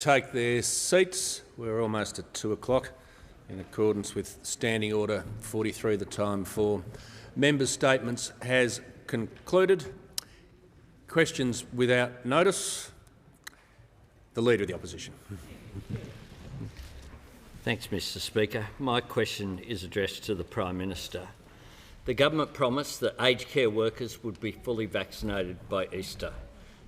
Take their seats. We're almost at 2 o'clock. In accordance with Standing Order 43, the time for members' statements has concluded. Questions without notice. The Leader of the Opposition. Thanks, Mr Speaker. My question is addressed to the Prime Minister. The government promised that aged care workers would be fully vaccinated by Easter.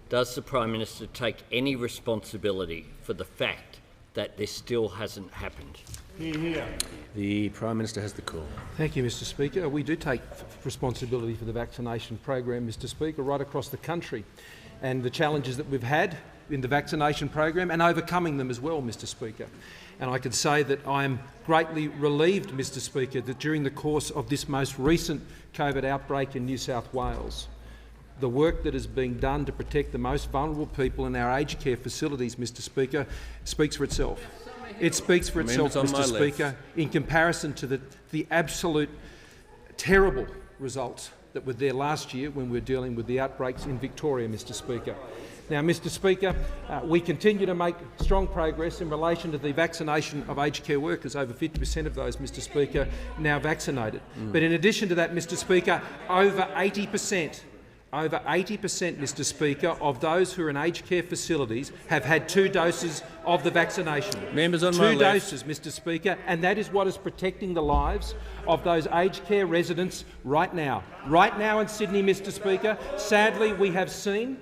Does the Prime Minister take any responsibility for the fact that this still hasn't happened? The Prime Minister has the call. Thank you, Mr Speaker. We do take responsibility for the vaccination program, Mr Speaker, right across the country, and the challenges that we've had in the vaccination program and overcoming them as well, Mr Speaker. And I can say that I am greatly relieved, Mr Speaker, that during the course of this most recent COVID outbreak in New South Wales, the work that is being done to protect the most vulnerable people in our aged care facilities, Mr Speaker, speaks for itself. It speaks for itself, Mr Speaker, in comparison to the absolute terrible results that were there last year when we were dealing with the outbreaks in Victoria, Mr Speaker. Now, Mr Speaker, we continue to make strong progress in relation to the vaccination of aged care workers. Over 50% of those, Mr Speaker, now vaccinated. But in addition to that, Mr Speaker, over 80%, Mr Speaker, of those who are in aged care facilities have had 2 doses of the vaccination. Members on my left. 2 doses, Mr Speaker, and that is what is protecting the lives of those aged care residents right now. Right now in Sydney, Mr Speaker, sadly we have seen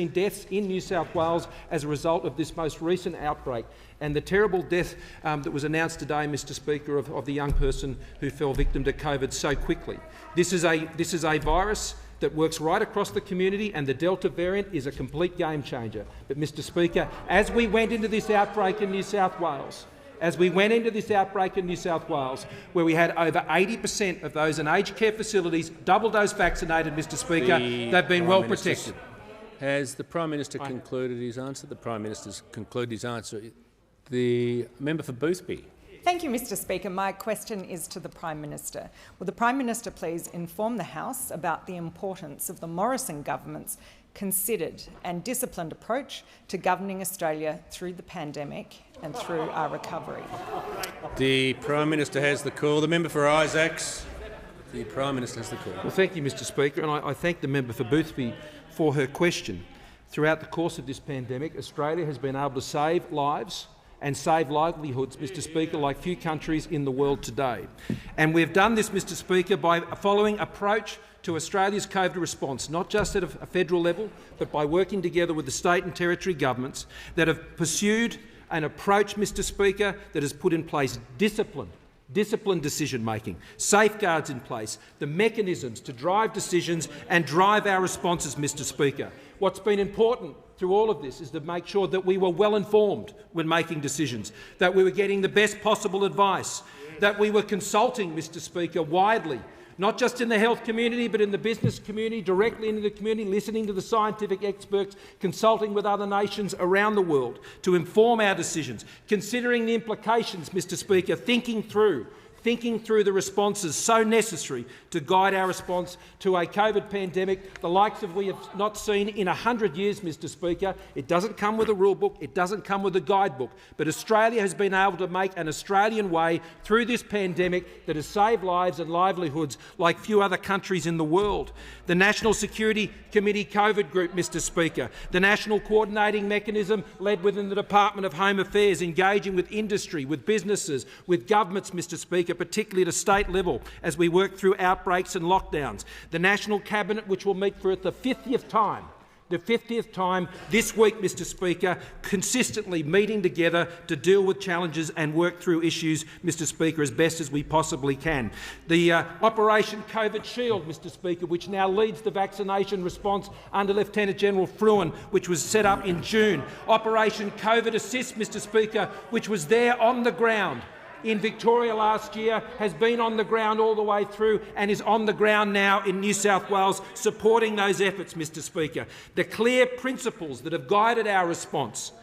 deaths in New South Wales as a result of this most recent outbreak, and the terrible death that was announced today, Mr Speaker, of the young person who fell victim to COVID so quickly. This is a virus that works right across the community, and the Delta variant is a complete game changer. But, Mr Speaker, as we went into this outbreak in New South Wales, where we had over 80% of those in aged care facilities double-dose vaccinated, Mr Speaker, they've been well protected. Has the Prime Minister concluded his answer? The Prime Minister's concluded his answer. The member for Boothby. Thank you, Mr Speaker. My question is to the Prime Minister. Will the Prime Minister please inform the House about the importance of the Morrison government's considered and disciplined approach to governing Australia through the pandemic and through our recovery? The Prime Minister has the call. The member for Isaacs. The Prime Minister has the call. Well, thank you, Mr Speaker, and I thank the member for Boothby for her question. Throughout the course of this pandemic, Australia has been able to save lives and save livelihoods, Mr Speaker, like few countries in the world today. And we've done this, Mr Speaker, by following approach to Australia's COVID response, not just at a federal level, but by working together with the state and territory governments that have pursued an approach, Mr Speaker, that has put in place disciplined decision-making, safeguards in place, the mechanisms to drive decisions and drive our responses, Mr Speaker. What's been important through all of this is to make sure that we were well informed when making decisions, that we were getting the best possible advice, that we were consulting, Mr Speaker, widely, not just in the health community but in the business community, directly into the community, listening to the scientific experts, consulting with other nations around the world to inform our decisions, considering the implications, Mr Speaker, thinking through the responses so necessary to guide our response to a COVID pandemic, the likes of we have not seen in 100 years, Mr Speaker. It doesn't come with a rule book, it doesn't come with a guidebook, but Australia has been able to make an Australian way through this pandemic that has saved lives and livelihoods like few other countries in the world. The National Security Committee COVID Group, Mr Speaker, the National Coordinating Mechanism led within the Department of Home Affairs, engaging with industry, with businesses, with governments, Mr Speaker, particularly at a state level as we work through outbreaks and lockdowns. The National Cabinet, which will meet for the 50th time this week, Mr Speaker, consistently meeting together to deal with challenges and work through issues, Mr Speaker, as best as we possibly can. The Operation COVID Shield, Mr Speaker, which now leads the vaccination response under Lieutenant General Fruin, which was set up in June. Operation COVID Assist, Mr Speaker, which was there on the ground in Victoria last year, has been on the ground all the way through and is on the ground now in New South Wales, supporting those efforts, Mr Speaker. The clear principles that have guided our response,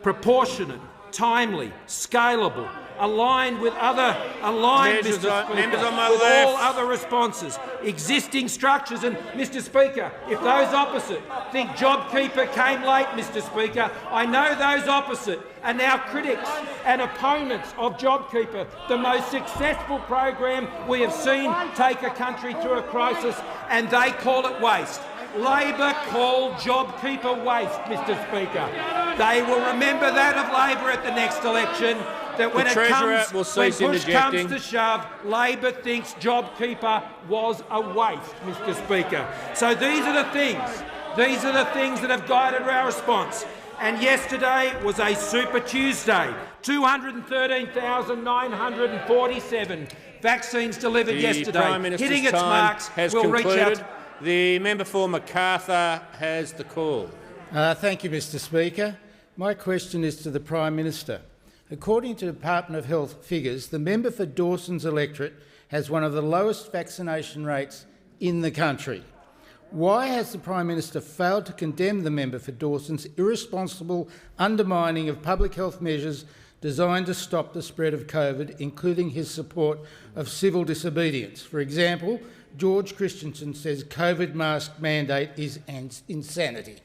proportionate, timely, scalable, aligned with other Members on my with left. all other responses, existing structures. And, Mr Speaker, if those opposite think JobKeeper came late, Mr Speaker, I know those opposite are now critics and opponents of JobKeeper, the most successful program we have seen take a country through a crisis, and they call it waste. Labor called JobKeeper waste, Mr Speaker. They will remember that of Labor at the next election, that when push comes to shove, Labor thinks JobKeeper was a waste, Mr Speaker. So these are the things that have guided our response. And yesterday was a Super Tuesday. 213,947 vaccines delivered yesterday, hitting its marks. We'll reach out. The member for MACARTHUR has the call. Thank you, Mr Speaker. My question is to the Prime Minister. According to Department of Health figures, the member for Dawson's electorate has one of the lowest vaccination rates in the country. Why has the Prime Minister failed to condemn the member for Dawson's irresponsible undermining of public health measures designed to stop the spread of COVID, including his support of civil disobedience? For example, George Christensen says COVID mask mandate is insanity.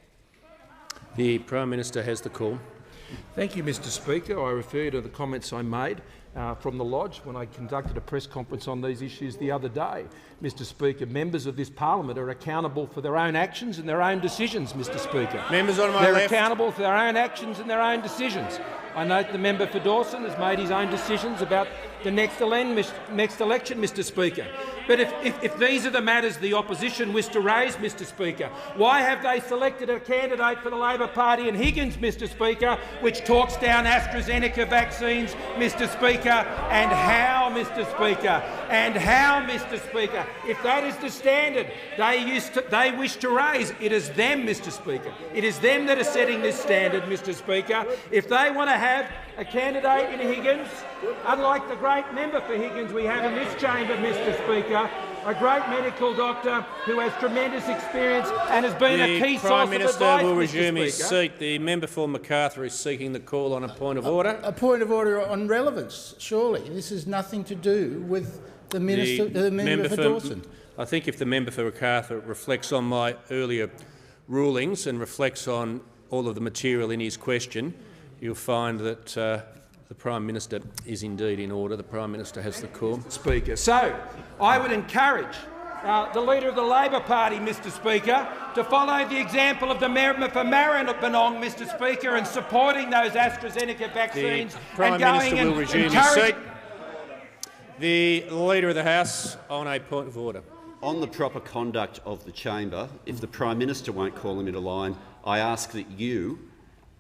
The Prime Minister has the call. Thank you, Mr Speaker. I refer to the comments I made from the Lodge when I conducted a press conference on these issues the other day. Mr Speaker, members of this parliament are accountable for their own actions and their own decisions, Mr Speaker. Members on my They're left. accountable for their own actions and their own decisions. I note the member for Dawson has made his own decisions about the next election, Mr Speaker. But if these are the matters the opposition wish to raise, Mr Speaker, why have they selected a candidate for the Labor Party in Higgins, Mr Speaker, which talks down AstraZeneca vaccines, Mr Speaker, and how, Mr Speaker, and how, Mr Speaker? If that is the standard they wish to raise, it is them, Mr Speaker. It is them that are setting this standard, Mr Speaker. If they want to have a candidate in Higgins, unlike the great member for Higgins we have in this chamber, Mr Speaker, a great medical doctor who has tremendous experience and has been a key source of advice. The Prime Minister will Mr. resume Speaker. his seat. The member for MACARTHUR is seeking the call on a point of order. A point of order on relevance, surely. This has nothing to do with the member for Dawson. I think if the member for MACARTHUR reflects on my earlier rulings and reflects on all of the material in his question, you'll find that the Prime Minister is indeed in order. The Prime Minister has the call. Speaker. So I would encourage the Leader of the Labor Party, Mr Speaker, to follow the example of the member for Maribyrnong, Mr Speaker, and supporting those AstraZeneca vaccines. The Prime Minister will resume his seat. The Leader of the House on a point of order. On the proper conduct of the chamber, if the Prime Minister won't call him into line, I ask that you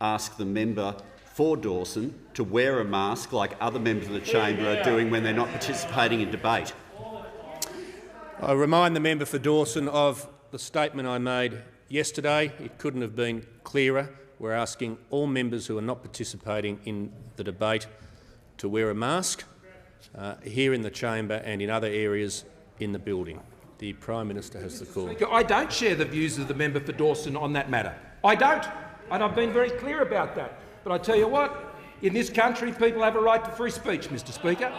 ask the member for Dawson to wear a mask like other members of the chamber are doing when they're not participating in debate. I remind the member for Dawson of the statement I made yesterday. It couldn't have been clearer. We're asking all members who are not participating in the debate to wear a mask here in the chamber and in other areas in the building. The Prime Minister has the call. I don't share the views of the member for Dawson on that matter. I don't, and I've been very clear about that. But I tell you what, in this country people have a right to free speech, Mr Speaker.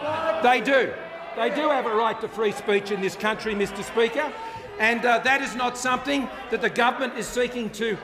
They do. They do have a right to free speech in this country, Mr Speaker. And that is not something that the government is seeking to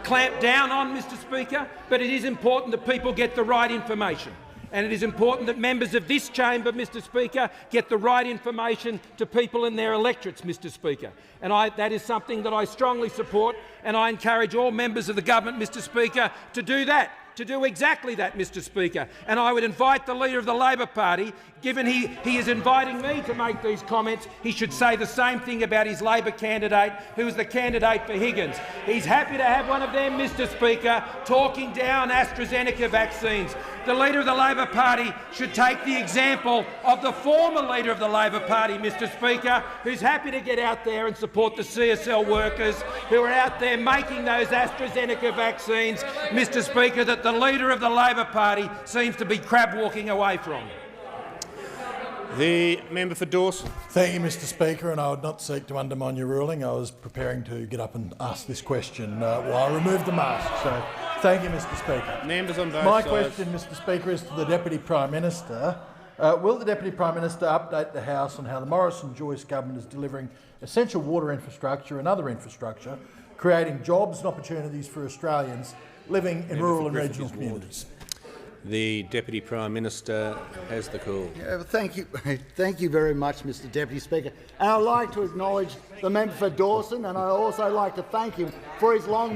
clamp down on, Mr Speaker, but it is important that people get the right information. And it is important that members of this chamber, Mr Speaker, get the right information to people in their electorates, Mr Speaker. And that is something that I strongly support, and I encourage all members of the government, Mr Speaker, to do that, to do exactly that, Mr Speaker. And I would invite the Leader of the Labor Party, given he is inviting me to make these comments, he should say the same thing about his Labor candidate, who is the candidate for Higgins. He's happy to have one of them, Mr Speaker, talking down AstraZeneca vaccines. The Leader of the Labor Party should take the example of the former Leader of the Labor Party, Mr Speaker, who's happy to get out there and support the CSL workers who are out there making those AstraZeneca vaccines, Mr Speaker, that the Leader of the Labor Party seems to be crab-walking away from. The member for Dawson. Thank you, Mr Speaker, and I would not seek to undermine your ruling. I was preparing to get up and ask this question while I removed the mask. So Thank you, Mr Speaker. Members on both My sides. question, Mr Speaker, is to the Deputy Prime Minister. Will the Deputy Prime Minister update the House on how the Morrison-Joyce government is delivering essential water infrastructure and other infrastructure, creating jobs and opportunities for Australians living in rural and regional communities? The Deputy Prime Minister has the call. Thank you very much, Mr Deputy Speaker. And I'd like to acknowledge the member for Dawson, and I'd also like to thank him for his long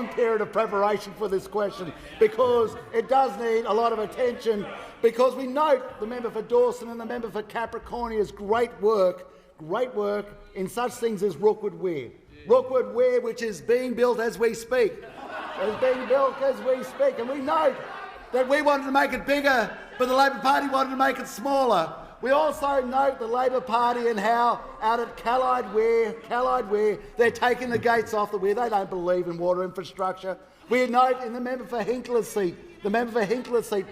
period of preparation for this question, because it does need a lot of attention, because we note the member for Dawson and the member for Capricornia's great work in such things as Rookwood Weir. Rookwood Weir, which is being built as we speak. And we note that we wanted to make it bigger, but the Labor Party wanted to make it smaller. We also note the Labor Party and how out at Callide Weir, they're taking the gates off the Weir. They don't believe in water infrastructure. We note in the member for Hinkler's seat,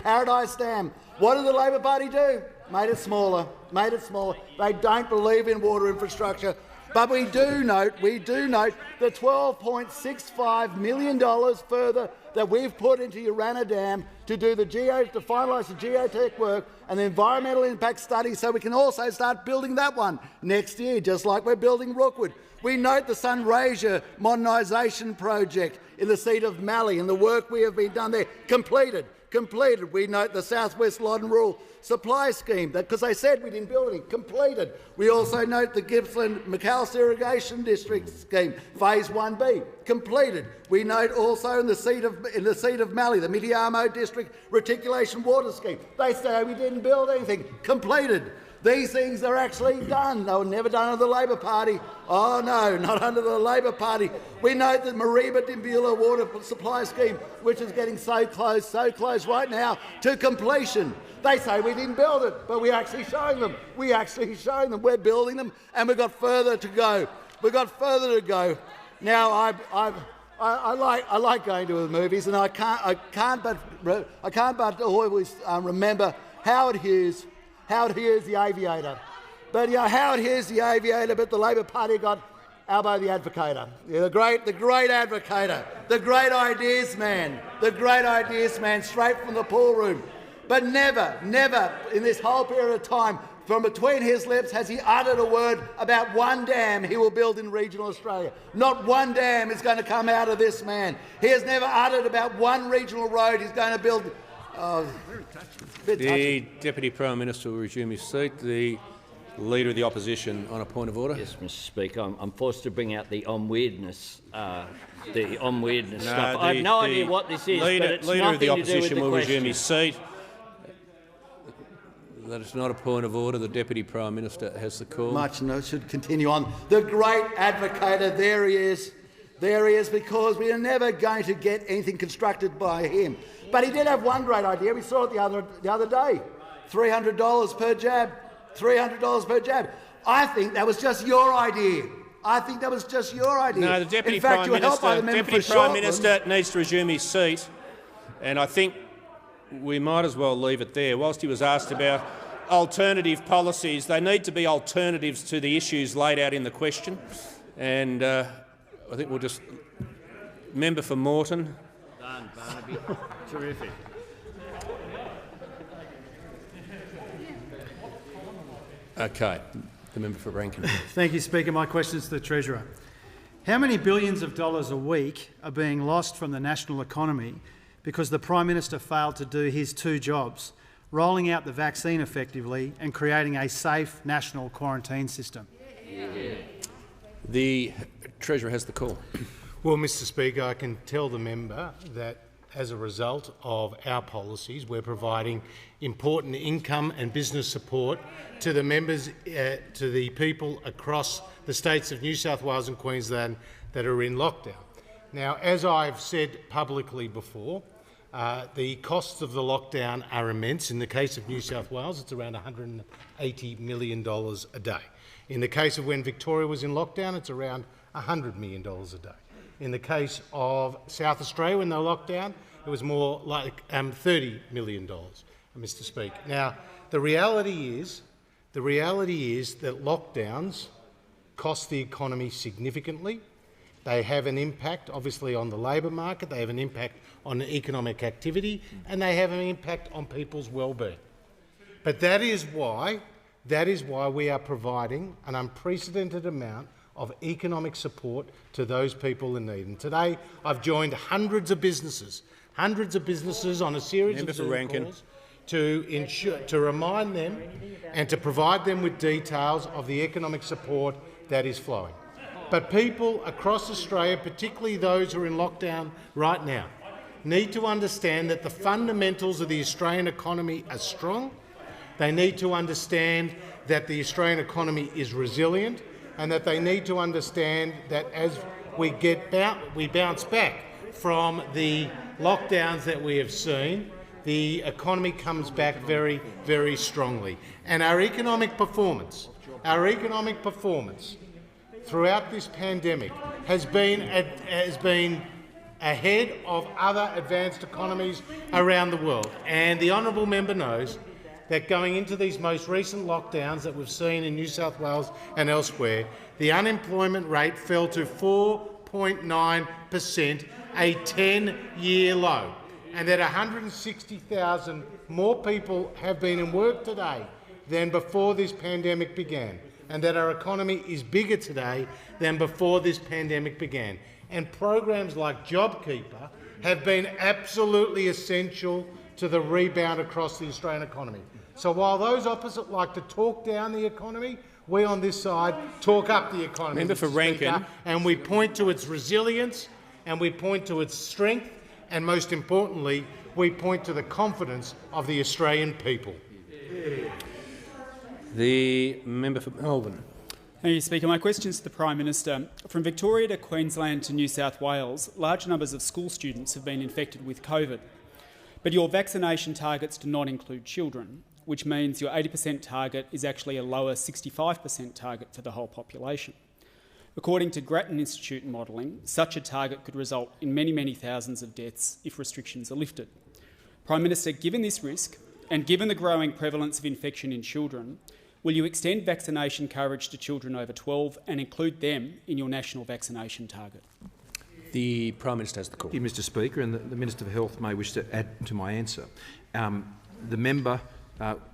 Paradise Dam. What did the Labor Party do? Made it smaller. They don't believe in water infrastructure. But we do note the $12.65 million further that we've put into Urana Dam to do to finalise the geotech work and the environmental impact study, so we can also start building that one next year, just like we're building Rookwood. We note the Sunraysia modernisation project in the seat of Mallee and the work we have been done there, completed. We note the South West Loddon Rural Supply Scheme, because they said we didn't build any, completed. We also note the Gippsland McAllister Irrigation District Scheme, Phase 1B, completed. We note also in the seat of Mallee, the Mitiamo District Reticulation Water Scheme. They say we didn't build anything, completed. These things are actually done. They were never done under the Labor Party. Oh no, not under the Labor Party. We note the Mareeba Dimbula Water Supply Scheme, which is getting so close right now to completion. They say we didn't build it, but we're actually showing them. We're building them, and we've got further to go. Now, I like going to the movies, and I can't but always remember Howard Hughes, the aviator. But Howard Hughes, the aviator, but the Labor Party got Albo the advocator. Yeah, the great advocator, the great ideas man, straight from the pool room. But never in this whole period of time, from between his lips, has he uttered a word about one dam he will build in regional Australia. Not one dam is going to come out of this man. He has never uttered about one regional road he's going to build. The Deputy Prime Minister will resume his seat. The Leader of the Opposition on a point of order. Yes, Mr Speaker. I'm forced to bring out the weirdness stuff. I have no idea what this is, but it's Leader nothing of the to do with Opposition the will question. resume his seat. That is not a point of order. The Deputy Prime Minister has the call. Much no, should continue on. The great advocator, there he is, because we are never going to get anything constructed by him. But he did have one great idea. We saw it the other day. $300 per jab. I think that was just your idea. No, the Deputy Prime Minister needs to resume his seat, and I think we might as well leave it there. Whilst he was asked about alternative policies, they need to be alternatives to the issues laid out in the question, and I think we'll just... Member for Moreton. Done, Barnaby. Terrific. Okay. The member for Rankin. Thank you, Speaker. My question is to the Treasurer. How many billions of dollars a week are being lost from the national economy because the Prime Minister failed to do his two jobs, rolling out the vaccine effectively and creating a safe national quarantine system? The Treasurer has the call. Well, Mr Speaker, I can tell the member that as a result of our policies, we're providing important income and business support to the members, to the people across the states of New South Wales and Queensland that are in lockdown. Now, as I've said publicly before, the costs of the lockdown are immense. In the case of New South Wales, it's around $180 million a day. In the case of when Victoria was in lockdown, it's around $100 million a day. In the case of South Australia, when they were locked down, it was more like $30 million, Mr Speaker. Now, the reality is that lockdowns cost the economy significantly, They have an impact, obviously, on the labour market, they have an impact on economic activity, and they have an impact on people's well-being. But that is why we are providing an unprecedented amount of economic support to those people in need. And today I've joined hundreds of businesses on a series of Zoom calls to remind them and to provide them with details of the economic support that is flowing. But people across Australia, particularly those who are in lockdown right now, need to understand that the fundamentals of the Australian economy are strong. They need to understand that the Australian economy is resilient, and that they need to understand that as we bounce back from the lockdowns that we have seen, the economy comes back very, very strongly. And our economic performance throughout this pandemic has been ahead of other advanced economies around the world. And the honourable member knows that going into these most recent lockdowns that we've seen in New South Wales and elsewhere, the unemployment rate fell to 4.9%, a 10-year low, and that 160,000 more people have been in work today than before this pandemic began, and that our economy is bigger today than before this pandemic began. And programs like JobKeeper have been absolutely essential to the rebound across the Australian economy. So while those opposite like to talk down the economy, we on this side talk up the economy. Member for Rankin. And we point to its resilience, and we point to its strength, and most importantly, we point to the confidence of the Australian people. The member for Melbourne. Thank you, Speaker. My question is to the Prime Minister. From Victoria to Queensland to New South Wales, large numbers of school students have been infected with COVID. But your vaccination targets do not include children, which means your 80% target is actually a lower 65% target for the whole population. According to Grattan Institute modelling, such a target could result in many, many thousands of deaths if restrictions are lifted. Prime Minister, given this risk and given the growing prevalence of infection in children, will you extend vaccination coverage to children over 12 and include them in your national vaccination target? The Prime Minister has the call. Thank you, Mr Speaker, and the Minister for Health may wish to add to my answer. The member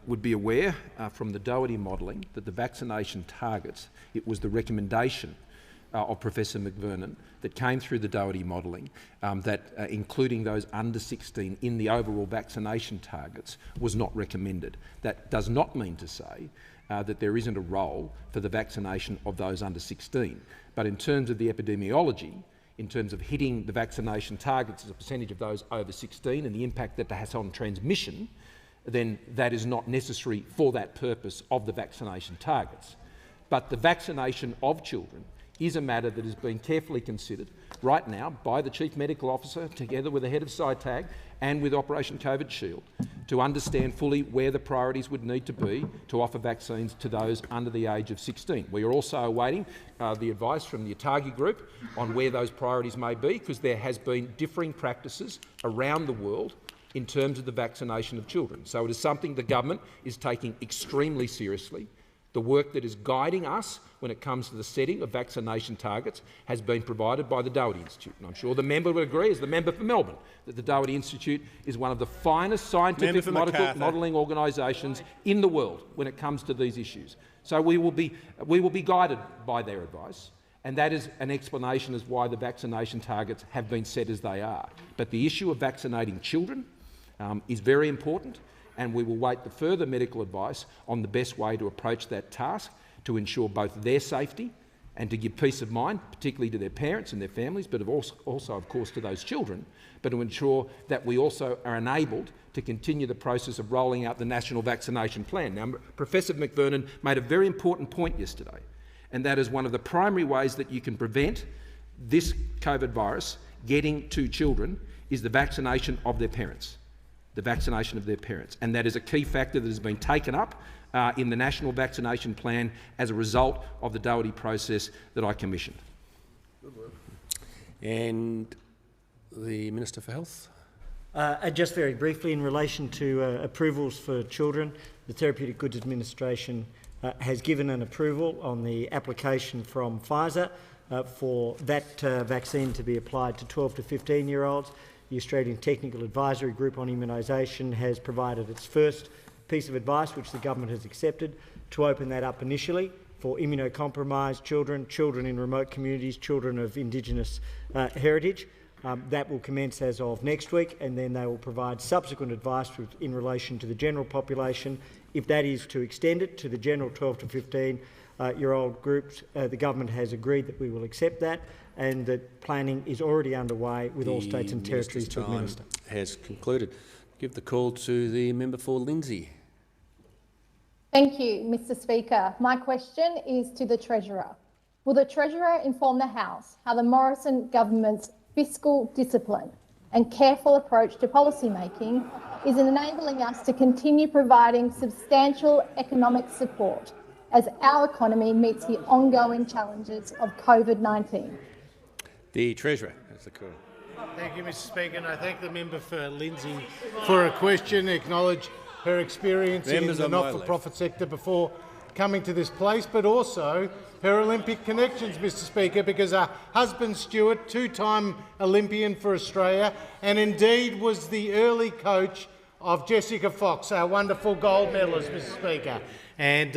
would be aware from the Doherty modelling that the vaccination targets, it was the recommendation of Professor McVernon that came through the Doherty modelling that including those under 16 in the overall vaccination targets was not recommended. That does not mean to say that there isn't a role for the vaccination of those under 16. But in terms of the epidemiology, in terms of hitting the vaccination targets as a percentage of those over 16 and the impact that has on transmission, then that is not necessary for that purpose of the vaccination targets. But the vaccination of children is a matter that is being carefully considered right now by the Chief Medical Officer, together with the head of SciTag and with Operation COVID Shield, to understand fully where the priorities would need to be to offer vaccines to those under the age of 16. We are also awaiting the advice from the ATAGI group on where those priorities may be, because there has been differing practices around the world in terms of the vaccination of children. So it is something the government is taking extremely seriously. The work that is guiding us when it comes to the setting of vaccination targets has been provided by the Doherty Institute. And I'm sure the member would agree, as the member for Melbourne, that the Doherty Institute is one of the finest scientific modelling organisations in the world when it comes to these issues. So we will be guided by their advice, and that is an explanation as why the vaccination targets have been set as they are. But the issue of vaccinating children is very important, and we will wait for further medical advice on the best way to approach that task to ensure both their safety and to give peace of mind, particularly to their parents and their families, but also, of course, to those children, but to ensure that we also are enabled to continue the process of rolling out the National Vaccination Plan. Now, Professor McVernon made a very important point yesterday, and that is one of the primary ways that you can prevent this COVID virus getting to children is the vaccination of their parents. The vaccination of their parents. And that is a key factor that has been taken up in the National Vaccination Plan as a result of the Doherty process that I commissioned. And the Minister for Health. Just very briefly, in relation to approvals for children, the Therapeutic Goods Administration has given an approval on the application from Pfizer for that vaccine to be applied to 12 to 15-year-olds. The Australian Technical Advisory Group on Immunisation has provided its first piece of advice, which the government has accepted, to open that up initially for immunocompromised children, children in remote communities, children of Indigenous heritage. That will commence as of next week, and then they will provide subsequent advice in relation to the general population. If that is to extend it to the general 12 to 15-year-old groups, the government has agreed that we will accept that, and that planning is already underway with all states and territories to administer. Has concluded. Give the call to the member for Lindsay. Thank you, Mr. Speaker. My question is to the Treasurer. Will the Treasurer inform the House how the Morrison government's fiscal discipline and careful approach to policy making is enabling us to continue providing substantial economic support as our economy meets the ongoing challenges of COVID-19? The Treasurer has the call. Thank you, Mr. Speaker, and I thank the member for Lindsay for a question, acknowledge her experience in the not-for-profit sector before coming to this place, but also her Olympic connections, Mr. Speaker, because her husband Stuart, two-time Olympian for Australia, and indeed was the early coach of Jessica Fox, our wonderful gold medalist, Mr. Speaker. And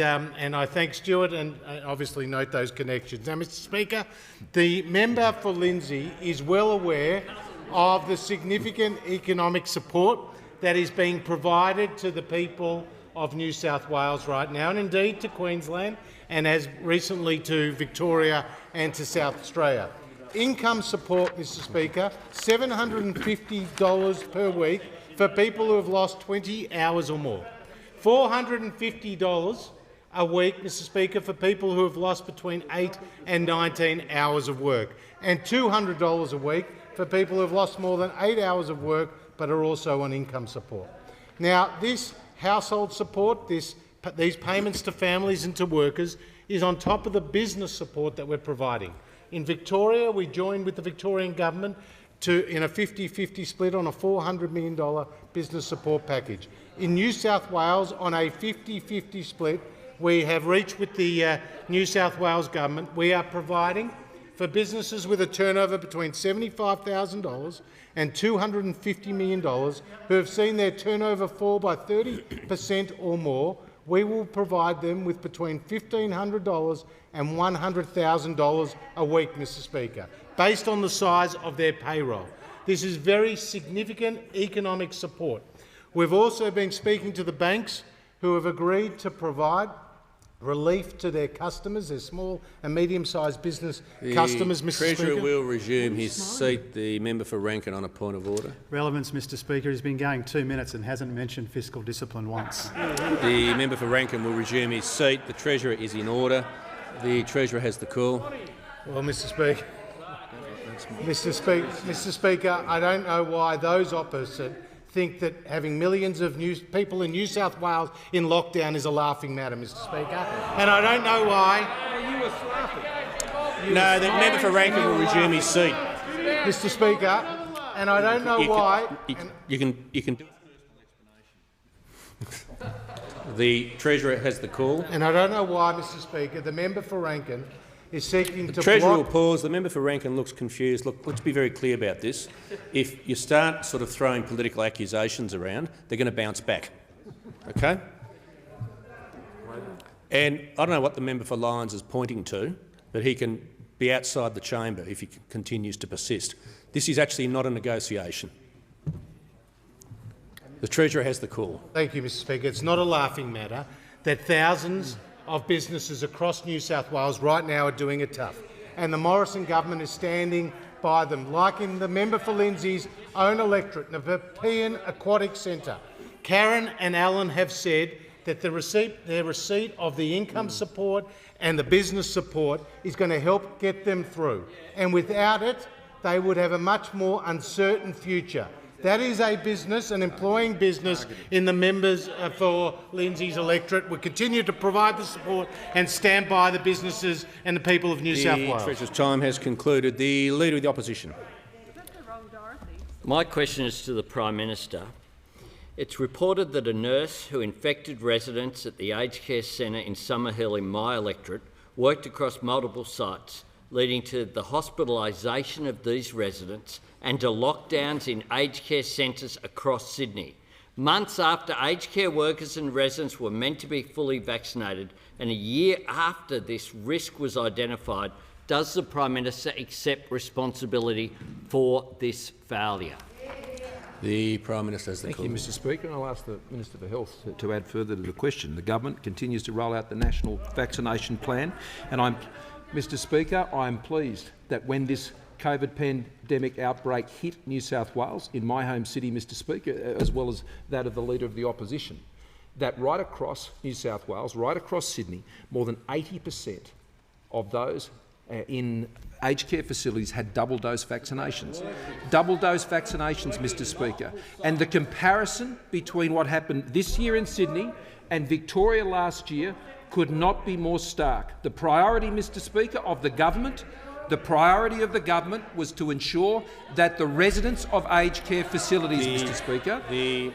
I thank Stuart and obviously note those connections. Now, Mr. Speaker, the member for Lindsay is well aware of the significant economic support that is being provided to the people of New South Wales right now, and indeed to Queensland, and as recently to Victoria and to South Australia. Income support, Mr. Speaker, $750 per week for people who have lost 20 hours or more. $450 a week, Mr. Speaker, for people who have lost between 8 and 19 hours of work, and $200 a week for people who have lost more than 8 hours of work but are also on income support. Now, this household support, these payments to families and to workers, is on top of the business support that we're providing. In Victoria, we joined with the Victorian government in a 50-50 split on a $400 million business support package. In New South Wales, on a 50-50 split, we have reached with the New South Wales government. We are providing for businesses with a turnover between $75,000 and $250 million who have seen their turnover fall by 30% or more. We will provide them with between $1,500 and $100,000 a week, Mr. Speaker, based on the size of their payroll. This is very significant economic support. We've also been speaking to the banks who have agreed to provide relief to their customers, their small and medium-sized business customers, Mr. Speaker. The Treasurer will resume his seat. The member for Rankin on a point of order. Relevance, Mr. Speaker. He's been going 2 minutes and hasn't mentioned fiscal discipline once. The member for Rankin will resume his seat. The Treasurer is in order. The Treasurer has the call. Well, Mr. Speaker, I don't know why those opposite think that having millions of people in New South Wales in lockdown is a laughing matter, Mr. Speaker. And I don't know why. No, the member for Rankin will resume his seat. Mr. Speaker, and I don't know why. You can do it. The Treasurer has the call. And I don't know why, Mr. Speaker, the member for Rankin is seeking to. The Treasurer will pause. The member for Rankin looks confused. Look, let's be very clear about this. If you start sort of throwing political accusations around, they're going to bounce back. Okay? And I don't know what the member for Lyons is pointing to, but he can be outside the chamber if he continues to persist. This is actually not a negotiation. The Treasurer has the call. Thank you, Mr. Speaker. It's not a laughing matter that thousands of businesses across New South Wales right now are doing it tough, and the Morrison government is standing by them, like in the member for Lindsay's own electorate, Nepean Aquatic Centre. Karen and Alan have said that their receipt of the income support and the business support is going to help get them through, and without it, they would have a much more uncertain future. That is a business, an employing business in the members for Lindsay's electorate. We continue to provide the support and stand by the businesses and the people of New South Wales. The Treasurer's time has concluded. The Leader of the Opposition. My question is to the Prime Minister. It's reported that a nurse who infected residents at the aged care centre in Summerhill in my electorate worked across multiple sites leading to the hospitalisation of these residents and to lockdowns in aged care centres across Sydney. Months after aged care workers and residents were meant to be fully vaccinated and a year after this risk was identified, does the Prime Minister accept responsibility for this failure? The Prime Minister has the call. Thank you, Mr Speaker. And I'll ask the Minister for Health to add further to the question. The government continues to roll out the national vaccination plan, and Mr Speaker, I'm pleased that when this COVID pandemic outbreak hit New South Wales, in my home city, Mr Speaker, as well as that of the Leader of the Opposition, that right across New South Wales, right across Sydney, more than 80% of those in aged care facilities had double-dose vaccinations. Double-dose vaccinations, Mr Speaker. And the comparison between what happened this year in Sydney and Victoria last year could not be more stark. The priority, Mr Speaker, of the government was to ensure that the residents of aged care facilities, Mr Speaker— The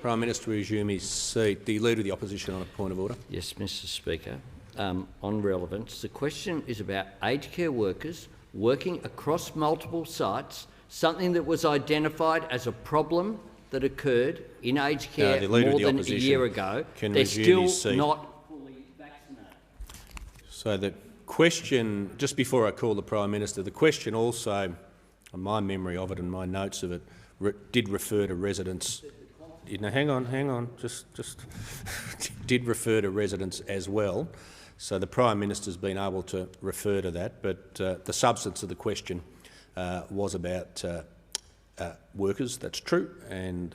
Prime Minister will resume his seat. The Leader of the Opposition on a point of order. Yes, Mr Speaker. On relevance, the question is about aged care workers working across multiple sites, something that was identified as a problem that occurred in aged care more than a year ago. They're still not fully vaccinated. So the question, just before I call the Prime Minister, the question also, on my memory of it and my notes of it, did refer to residents. No, hang on, just did refer to residents as well. So the Prime Minister's been able to refer to that, but the substance of the question was about workers. That's true, and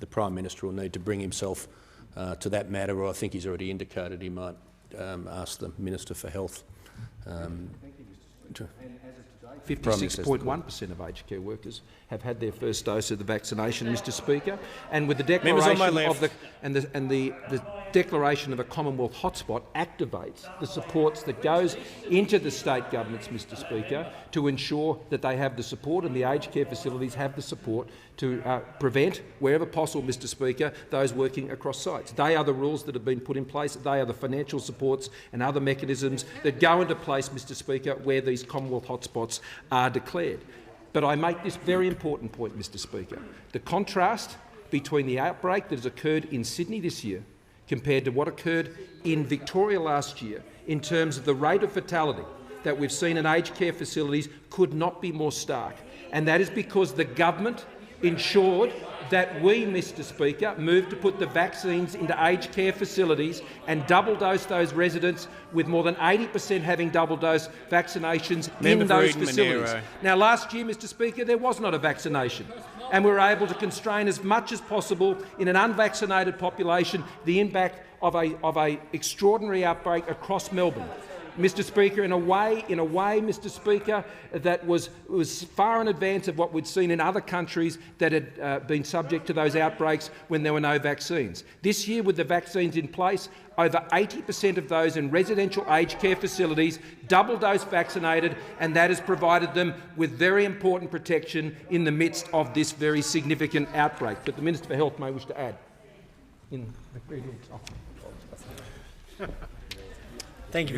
the Prime Minister will need to bring himself to that matter, or I think he's already indicated he might ask the Minister for Health. 56.1% of aged care workers have had their first dose of the vaccination, Mr Speaker, and with the declaration of the declaration of a Commonwealth hotspot activates the supports that goes into the state governments, Mr Speaker, to ensure that they have the support and the aged care facilities have the support to prevent, wherever possible, Mr Speaker, those working across sites. They are the rules that have been put in place. They are the financial supports and other mechanisms that go into place, Mr Speaker, where these Commonwealth hotspots are declared. But I make this very important point, Mr Speaker. The contrast between the outbreak that has occurred in Sydney this year compared to what occurred in Victoria last year in terms of the rate of fatality that we've seen in aged care facilities could not be more stark. And that is because the government ensured that we, Mr Speaker, moved to put the vaccines into aged care facilities and double-dose those residents, with more than 80% having double-dose vaccinations in those facilities. Now, last year, Mr Speaker, there was not a vaccination, and we were able to constrain as much as possible in an unvaccinated population the impact of a extraordinary outbreak across Melbourne. Mr Speaker, in a way, Mr Speaker, that was far in advance of what we'd seen in other countries that had been subject to those outbreaks when there were no vaccines. This year, with the vaccines in place, over 80% of those in residential aged care facilities double-dose vaccinated, and that has provided them with very important protection in the midst of this very significant outbreak. But the Minister for Health may wish to add. Thank you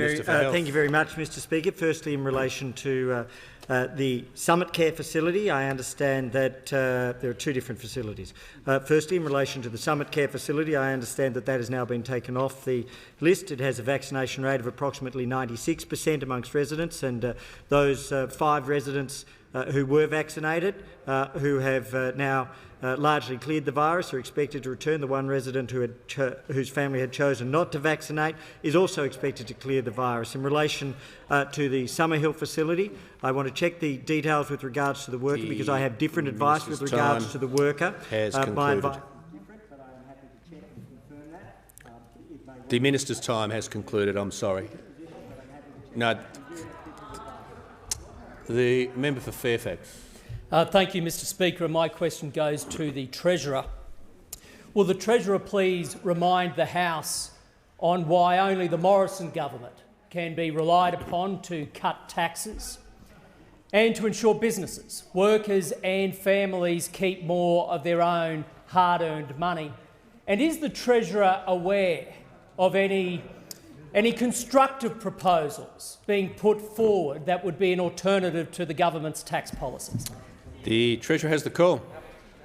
very much, Mr Speaker. Firstly, in relation to the Summit Care facility, I understand that there are two different facilities. Firstly, in relation to the Summit Care facility, I understand that that has now been taken off the list. It has a vaccination rate of approximately 96% amongst residents, and those 5 residents who were vaccinated, who have now largely cleared the virus, are expected to return. The one resident whose family had chosen not to vaccinate is also expected to clear the virus. In relation to the Summerhill facility, I want to check the details with regards to the worker, because I have different advice with regards to the worker. The Minister's time has concluded. I'm sorry. No. The member for Fairfax. Thank you, Mr Speaker. And my question goes to the Treasurer. Will the Treasurer please remind the House on why only the Morrison government can be relied upon to cut taxes and to ensure businesses, workers and families keep more of their own hard-earned money? And is the Treasurer aware of any any constructive proposals being put forward that would be an alternative to the government's tax policies? The Treasurer has the call.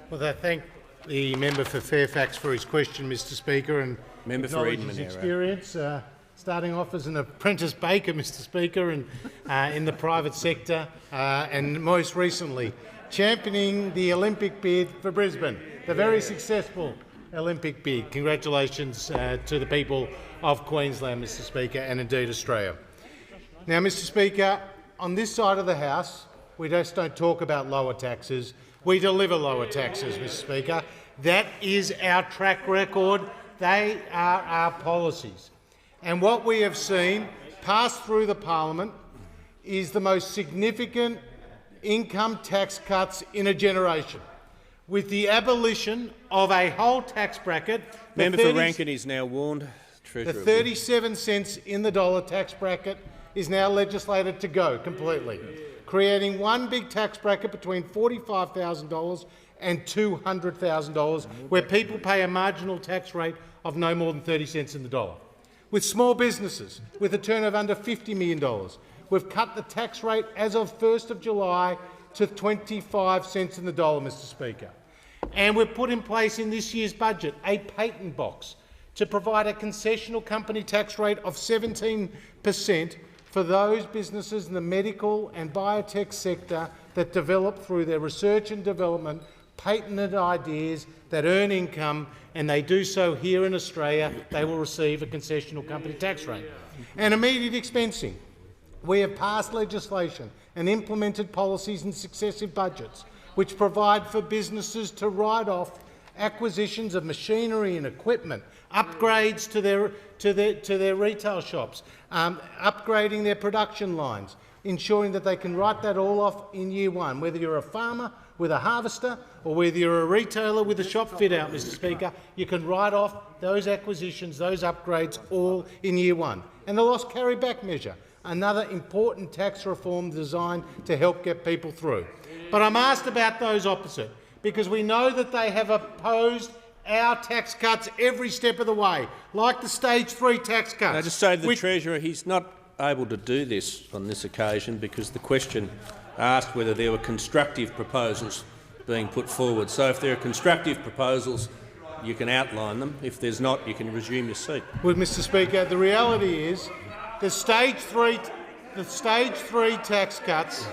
Well, I thank the member for Fairfax for his question, Mr Speaker, and member for acknowledge Eden his Monaro. experience, starting off as an apprentice baker, Mr Speaker, and in the private sector, and most recently championing the Olympic bid for Brisbane, the very successful Olympic bid. Congratulations to the people of Queensland, Mr Speaker, and indeed Australia. Now, Mr Speaker, on this side of the House, we just don't talk about lower taxes. We deliver lower taxes, Mr Speaker. That is our track record. They are our policies. And what we have seen pass through the parliament is the most significant income tax cuts in a generation, with the abolition of a whole tax bracket. Member for Rankin is now warned. The 37 cents in the dollar tax bracket is now legislated to go completely, creating one big tax bracket between $45,000 and $200,000, where people pay a marginal tax rate of no more than 30 cents in the dollar. With small businesses with a turnover under $50 million, we've cut the tax rate as of 1st of July to 25 cents in the dollar, Mr Speaker. And we've put in place in this year's budget a patent box to provide a concessional company tax rate of 17% for those businesses in the medical and biotech sector that develop through their research and development patented ideas that earn income, and they do so here in Australia. They will receive a concessional company tax rate. And immediate expensing. We have passed legislation and implemented policies in successive budgets which provide for businesses to write off acquisitions of machinery and equipment, upgrades to their retail shops, upgrading their production lines, ensuring that they can write that all off in year one. Whether you're a farmer with a harvester or whether you're a retailer with a shop fit-out, Mr Speaker, you can write off those acquisitions, those upgrades, all in year one. And the loss carry-back measure, another important tax reform designed to help get people through. But I'm asked about those opposite, because we know that they have opposed our tax cuts every step of the way, like the Stage 3 tax cuts. I just say to the Treasurer, he's not able to do this on this occasion because the question asked whether there were constructive proposals being put forward. So if there are constructive proposals, you can outline them. If there's not, you can resume your seat. Well, Mr Speaker, the reality is the Stage 3 tax cuts,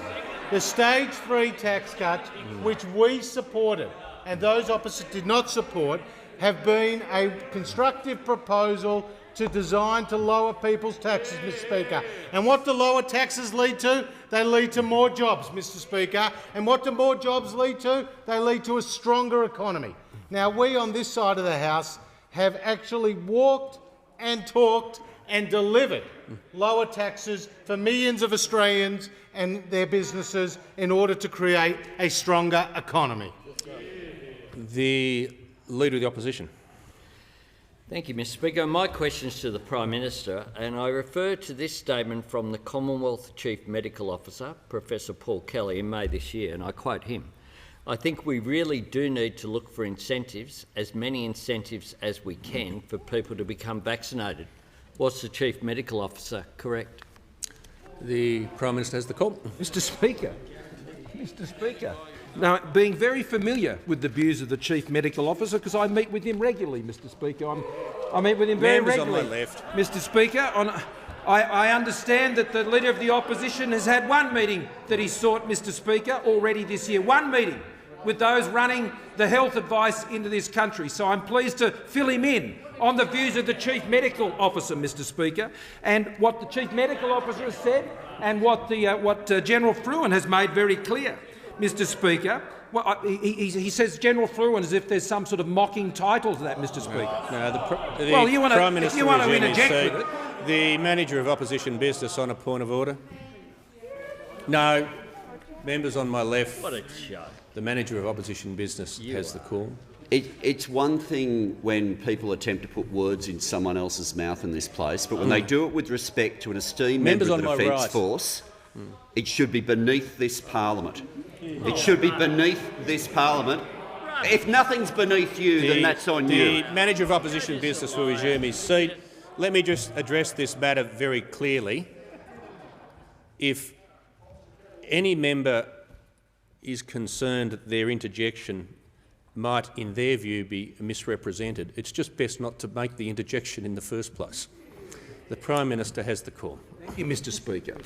which we supported and those opposite did not support, have been a constructive proposal designed to lower people's taxes, Mr Speaker. And what do lower taxes lead to? They lead to more jobs, Mr Speaker. And what do more jobs lead to? They lead to a stronger economy. Now, we on this side of the House have actually walked and talked and delivered lower taxes for millions of Australians and their businesses in order to create a stronger economy. The Leader of the Opposition. Thank you, Mr Speaker. My question is to the Prime Minister, and I refer to this statement from the Commonwealth Chief Medical Officer, Professor Paul Kelly, in May this year, and I quote him: "I think we really do need to look for incentives, as many incentives as we can, for people to become vaccinated." Was the Chief Medical Officer correct? The Prime Minister has the call. Mr Speaker. Now, being very familiar with the views of the Chief Medical Officer, because I meet with him regularly, Mr Speaker. I meet with him very regularly. On my left. Mr Speaker, I understand that the Leader of the Opposition has had one meeting that he sought, Mr Speaker, already this year. One meeting with those running the health advice into this country. So I'm pleased to fill him in on the views of the Chief Medical Officer, Mr Speaker, and what the Chief Medical Officer has said and what General Fruin has made very clear. Mr Speaker, well, he says General Fruin as if there's some sort of mocking title to that, Mr Speaker. No, you want to interject with it. The Manager of Opposition Business on a point of order. No. Members on my left. What a show. The Manager of Opposition Business has the call. It's one thing when people attempt to put words in someone else's mouth in this place, but when they do it with respect to an esteemed member of the Defence Force, it should be beneath this parliament. It should be beneath this parliament. If nothing's beneath you, then that's on you. The Manager of Opposition Business will resume his seat. let me just address this matter very clearly. If any member is concerned that their interjection might, in their view, be misrepresented, it's just best not to make the interjection in the first place. The Prime Minister has the call. Thank you, Mr Speaker.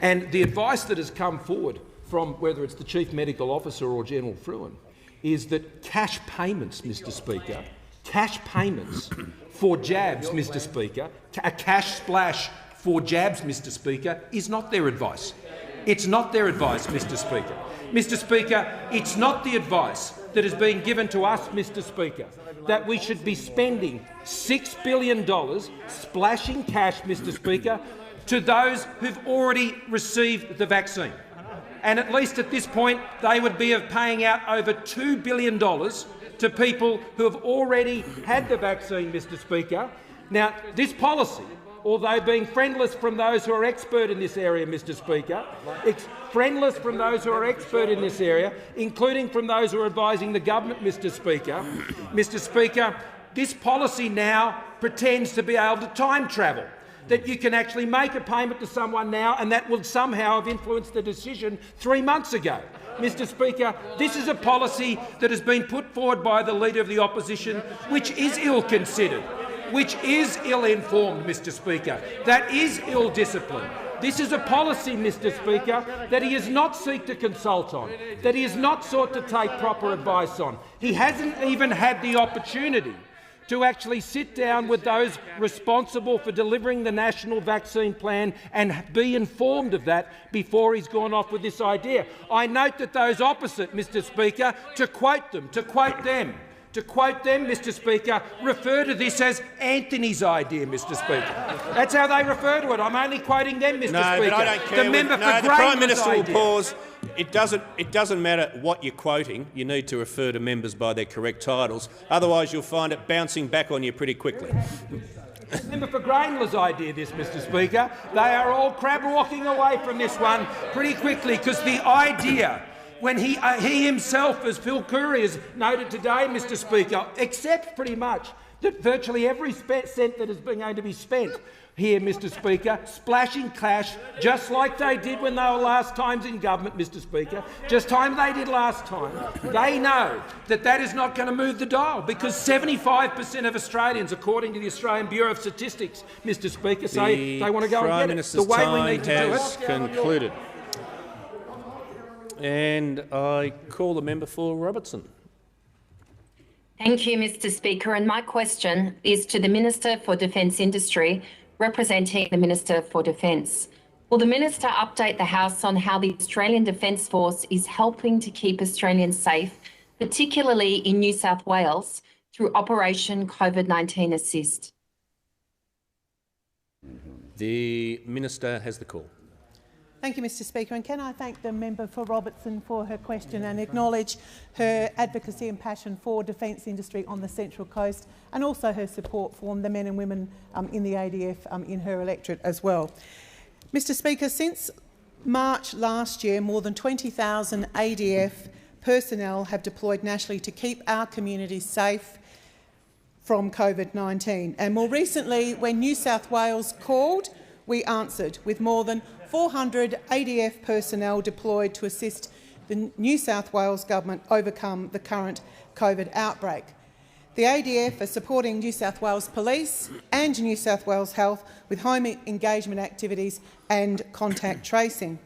And the advice that has come forward from whether it's the Chief Medical Officer or General Fruin is that cash payments, Mr Speaker, cash payments for jabs, Mr Speaker, a cash splash for jabs, Mr Speaker, is not their advice. It's not their advice, Mr Speaker. Mr Speaker, it's not the advice that is being given to us, Mr Speaker, that we should be spending $6 billion splashing cash, Mr Speaker, to those who've already received the vaccine. And at least at this point, they would be paying out over $2 billion to people who have already had the vaccine, Mr Speaker. Now, this policy, although being friendless from those who are expert in this area, Mr Speaker, friendless from those who are expert in this area, including from those who are advising the government, Mr Speaker, this policy now pretends to be able to time travel, that you can actually make a payment to someone now and that will somehow have influenced the decision 3 months ago. Mr Speaker, this is a policy that has been put forward by the Leader of the Opposition, which is ill-considered, which is ill-informed, Mr Speaker, that is ill-disciplined. This is a policy, Mr Speaker, that he has not sought to consult on, that he has not sought to take proper advice on. He hasn't even had the opportunity to actually sit down with those responsible for delivering the national vaccine plan and be informed of that before he's gone off with this idea. I note that those opposite, Mr Speaker, to quote them, Mr Speaker, refer to this as Anthony's idea, Mr Speaker. That's how they refer to it. I'm only quoting them, Mr Speaker. But I don't care. The Prime Minister will pause. It doesn't matter what you're quoting. You need to refer to members by their correct titles. Otherwise, you'll find it bouncing back on you pretty quickly. Member for Grainler's idea, this, Mr Speaker. They are all crab-walking away from this one pretty quickly because the idea, when he himself, as Phil Courier has noted today, Mr Speaker, accepts pretty much that virtually every cent that is going to be spent here, Mr Speaker, splashing cash, just like they did when they were last times in government, Mr Speaker, just like they did last time. They know that that is not going to move the dial because 75% of Australians, according to the Australian Bureau of Statistics, Mr Speaker, say they want to go and get it. The way we need to do it. Concluded. And I call the member for Robertson. Thank you, Mr Speaker. And my question is to the Minister for Defence Industry, representing the Minister for Defence. Will the Minister update the House on how the Australian Defence Force is helping to keep Australians safe, particularly in New South Wales, through Operation COVID-19 Assist? The Minister has the call. Thank you, Mr Speaker. And can I thank the member for Robertson for her question and acknowledge her advocacy and passion for defence industry on the Central Coast and also her support for the men and women in the ADF in her electorate as well. Mr Speaker, since March last year, more than 20,000 ADF personnel have deployed nationally to keep our communities safe from COVID-19. And more recently, when New South Wales called, we answered with more than 400 ADF personnel deployed to assist the New South Wales Government overcome the current COVID outbreak. The ADF are supporting New South Wales Police and New South Wales Health with home engagement activities and contact tracing.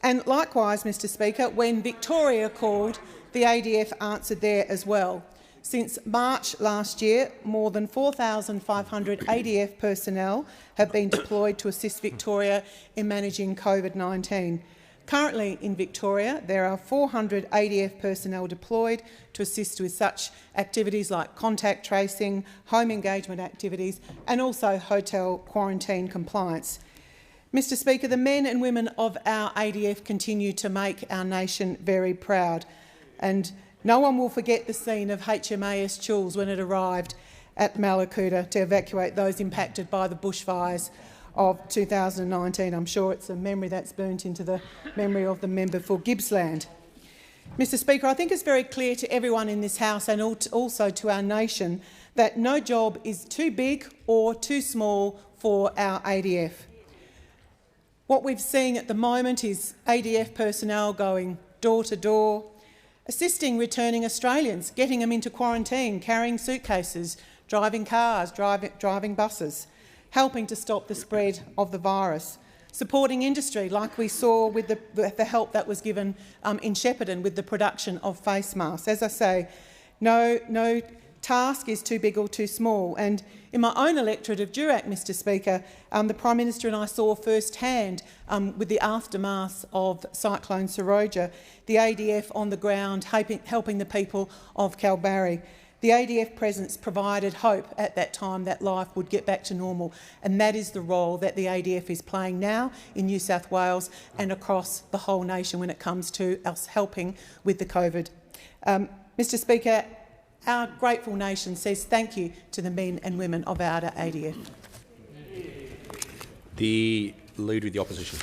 And likewise, Mr Speaker, when Victoria called, the ADF answered there as well. Since March last year, more than 4,500 ADF personnel have been deployed to assist Victoria in managing COVID-19. Currently in Victoria, there are 400 ADF personnel deployed to assist with such activities like contact tracing, home engagement activities and also hotel quarantine compliance. Mr Speaker, the men and women of our ADF continue to make our nation very proud. And no one will forget the scene of HMAS Choules when it arrived at MACARTHUR to evacuate those impacted by the bushfires of 2019. I'm sure it's a memory that's burnt into the memory of the member for Gippsland. Mr Speaker, I think it's very clear to everyone in this House and also to our nation that no job is too big or too small for our ADF. What we've seen at the moment is ADF personnel going door to door, assisting returning Australians, getting them into quarantine, carrying suitcases, driving cars, driving buses, helping to stop the spread of the virus, supporting industry like we saw with the help that was given in Shepparton with the production of face masks. As I say, no task is too big or too small. And in my own electorate of Durack, Mr Speaker, the Prime Minister and I saw firsthand with the aftermath of Cyclone Seroja, the ADF on the ground helping the people of Kalbarri. The ADF presence provided hope at that time that life would get back to normal, and that is the role that the ADF is playing now in New South Wales and across the whole nation when it comes to us helping with the COVID. Mr Speaker, our grateful nation says thank you to the men and women of our ADF. The Leader of the Opposition.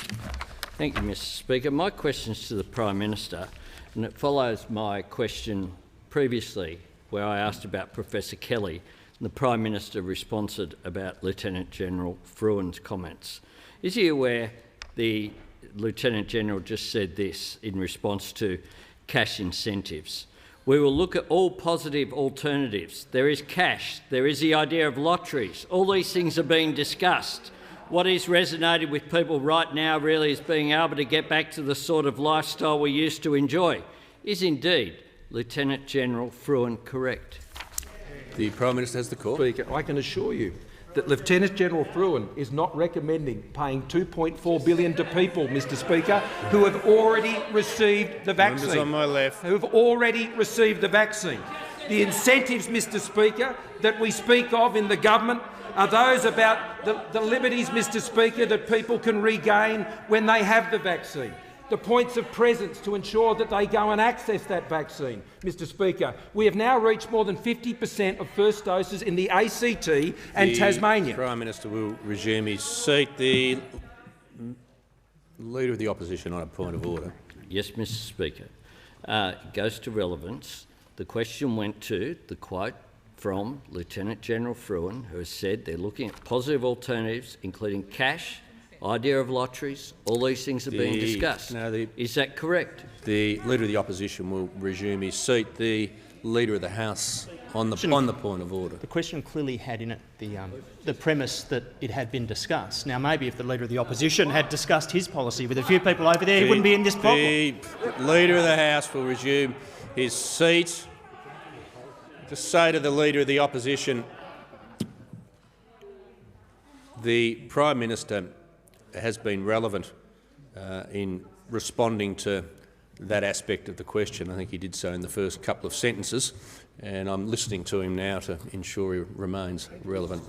Thank you, Mr Speaker. My question is to the Prime Minister, and it follows my question previously where I asked about Professor Kelly, and the Prime Minister responded about Lieutenant General Fruin's comments. Is he aware the Lieutenant General just said this in response to cash incentives? We will look at all positive alternatives. There is cash, there is the idea of lotteries. All these things are being discussed. What is resonating with people right now really is being able to get back to the sort of lifestyle we used to enjoy. Is indeed Lieutenant General Fruin correct? The Prime Minister has the call. Speaker, I can assure you that Lieutenant General Fruin is not recommending paying $2.4 billion to people, Mr Speaker, who have already received the vaccine. Members on my left. Who have already received the vaccine. The incentives, Mr Speaker, that we speak of in the government are those about the liberties, Mr Speaker, that people can regain when they have the vaccine. The points of presence to ensure that they go and access that vaccine. Mr Speaker, we have now reached more than 50% of first doses in the ACT and Tasmania. The Prime Minister will resume his seat. The Leader of the Opposition on a point of order. Yes, Mr Speaker. It goes to relevance. The question went to the quote from Lieutenant General Fruin, who has said they're looking at positive alternatives, including cash, idea of lotteries, all these things are being discussed. Is that correct? The Leader of the Opposition will resume his seat. The Leader of the House on the point of order. The question clearly had in it the premise that it had been discussed. Now, maybe if the Leader of the Opposition had discussed his policy with a few people over there, he wouldn't be in this problem. The Leader of the House will resume his seat. To say to the Leader of the Opposition, the Prime Minister has been relevant in responding to that aspect of the question. I think he did so in the first couple of sentences, and I'm listening to him now to ensure he remains relevant.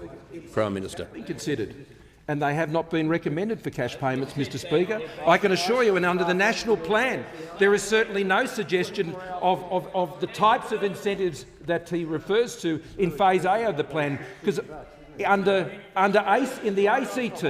Prime Minister. Considered. And they have not been recommended for cash payments, Mr Speaker. I can assure you, and under the national plan, there is certainly no suggestion of the types of incentives that he refers to in Phase A of the plan, because in the ACT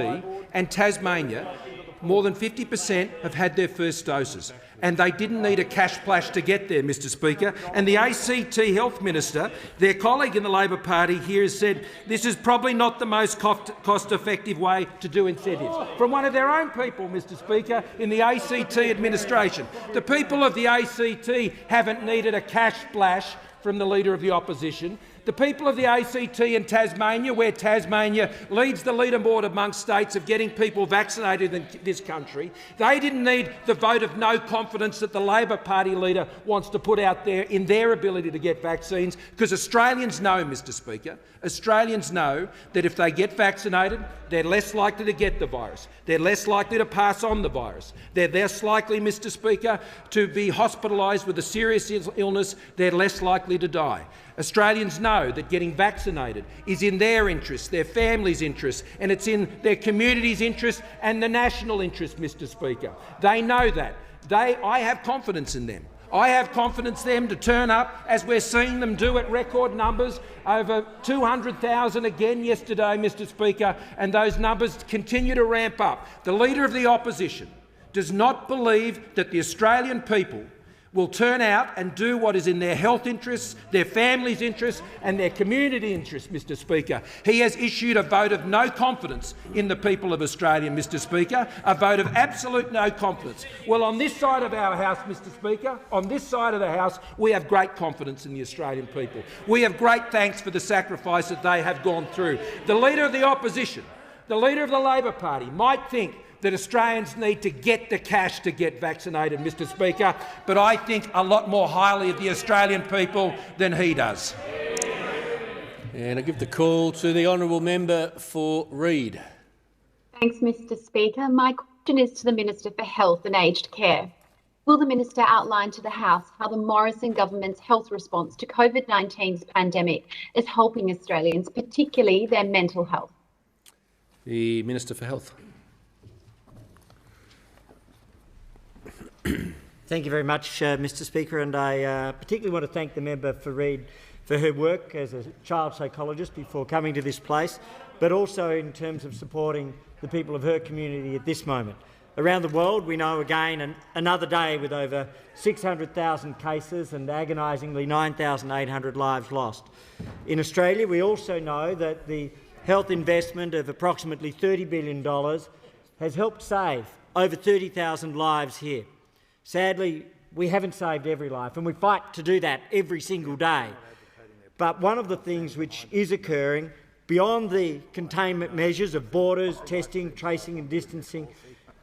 and Tasmania, more than 50% have had their first doses, and they didn't need a cash splash to get there, Mr Speaker. And the ACT Health Minister, their colleague in the Labor Party here, has said this is probably not the most cost-effective way to do incentives. From one of their own people, Mr Speaker, in the ACT administration. The people of the ACT haven't needed a cash splash from the Leader of the Opposition. The people of the ACT and Tasmania, where Tasmania leads the leaderboard amongst states of getting people vaccinated in this country, they didn't need the vote of no confidence that the Labor Party leader wants to put out there in their ability to get vaccines, because Australians know, Mr Speaker, Australians know that if they get vaccinated, they're less likely to get the virus. They're less likely to pass on the virus. They're less likely, Mr Speaker, to be hospitalised with a serious illness. They're less likely to die. Australians know that getting vaccinated is in their interest, their families' interest, and it's in their community's interest and the national interest, Mr Speaker. They know that. I have confidence in them. I have confidence in them to turn up, as we're seeing them do at record numbers, over 200,000 again yesterday, Mr Speaker, and those numbers continue to ramp up. The Leader of the Opposition does not believe that the Australian people will turn out and do what is in their health interests, their families' interests and their community interests, Mr Speaker. He has issued a vote of no confidence in the people of Australia, Mr Speaker, a vote of absolute no confidence. Well, on this side of our House, Mr Speaker, on this side of the House, we have great confidence in the Australian people. We have great thanks for the sacrifice that they have gone through. The Leader of the Opposition, the Leader of the Labor Party, might think that Australians need to get the cash to get vaccinated, Mr Speaker, but I think a lot more highly of the Australian people than he does. And I give the call to the honourable member for Reid. Thanks, Mr Speaker. My question is to the Minister for Health and Aged Care. Will the Minister outline to the House how the Morrison government's health response to COVID-19's pandemic is helping Australians, particularly their mental health? The Minister for Health. Thank you very much, Mr Speaker, and I particularly want to thank the member for Reid for her work as a child psychologist before coming to this place, but also in terms of supporting the people of her community at this moment. Around the world, we know again another day with over 600,000 cases and agonisingly 9,800 lives lost. In Australia, we also know that the health investment of approximately $30 billion has helped save over 30,000 lives here. Sadly, we haven't saved every life, and we fight to do that every single day. But one of the things which is occurring, beyond the containment measures of borders, testing, tracing and distancing,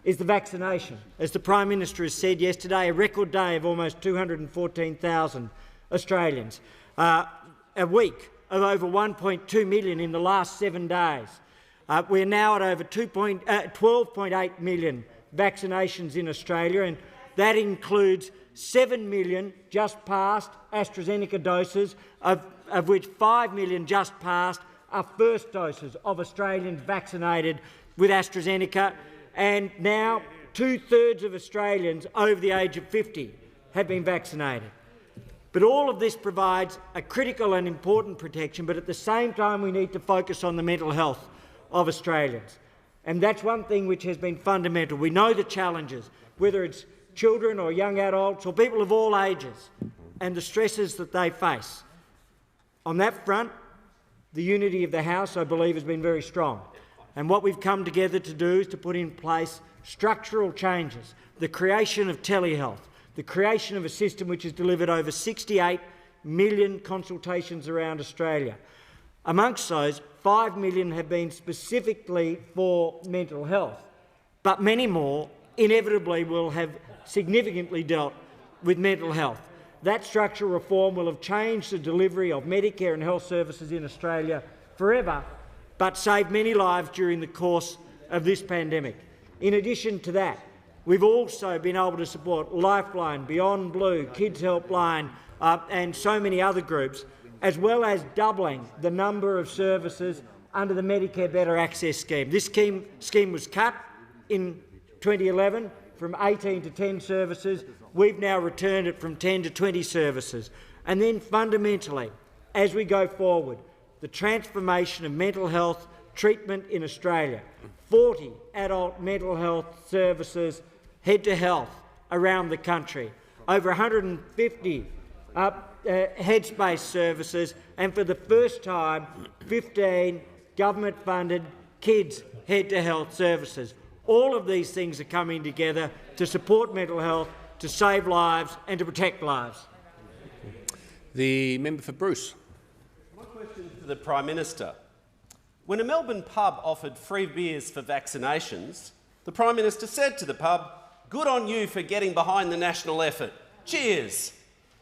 is the vaccination. As the Prime Minister has said yesterday, a record day of almost 214,000 Australians. A week of over 1.2 million in the last 7 days. We're now at over 12.8 million vaccinations in Australia, and that includes 7 million just passed AstraZeneca doses, of which 5 million just passed are first doses of Australians vaccinated with AstraZeneca, and now 2/3 of Australians over the age of 50 have been vaccinated. But all of this provides a critical and important protection, but at the same time we need to focus on the mental health of Australians. And that's one thing which has been fundamental. We know the challenges, whether it's children or young adults or people of all ages, and the stresses that they face. On that front, the unity of the House, I believe, has been very strong. And what we've come together to do is to put in place structural changes, the creation of telehealth, the creation of a system which has delivered over 68 million consultations around Australia. Amongst those, 5 million have been specifically for mental health, but many more inevitably will have significantly dealt with mental health. That structural reform will have changed the delivery of Medicare and health services in Australia forever, but saved many lives during the course of this pandemic. In addition to that, we've also been able to support Lifeline, Beyond Blue, Kids Helpline and so many other groups, as well as doubling the number of services under the Medicare Better Access Scheme. This scheme was cut in 2011 from 18 to 10 services. We've now returned it from 10 to 20 services. And then fundamentally, as we go forward, the transformation of mental health treatment in Australia. 40 adult mental health services head to health around the country, over 150 headspace services, and for the first time 15 government-funded kids head to health services. All of these things are coming together to support mental health, to save lives and to protect lives. The member for Bruce. My question to the Prime Minister. When a Melbourne pub offered free beers for vaccinations, the Prime Minister said to the pub, "Good on you for getting behind the national effort. Cheers."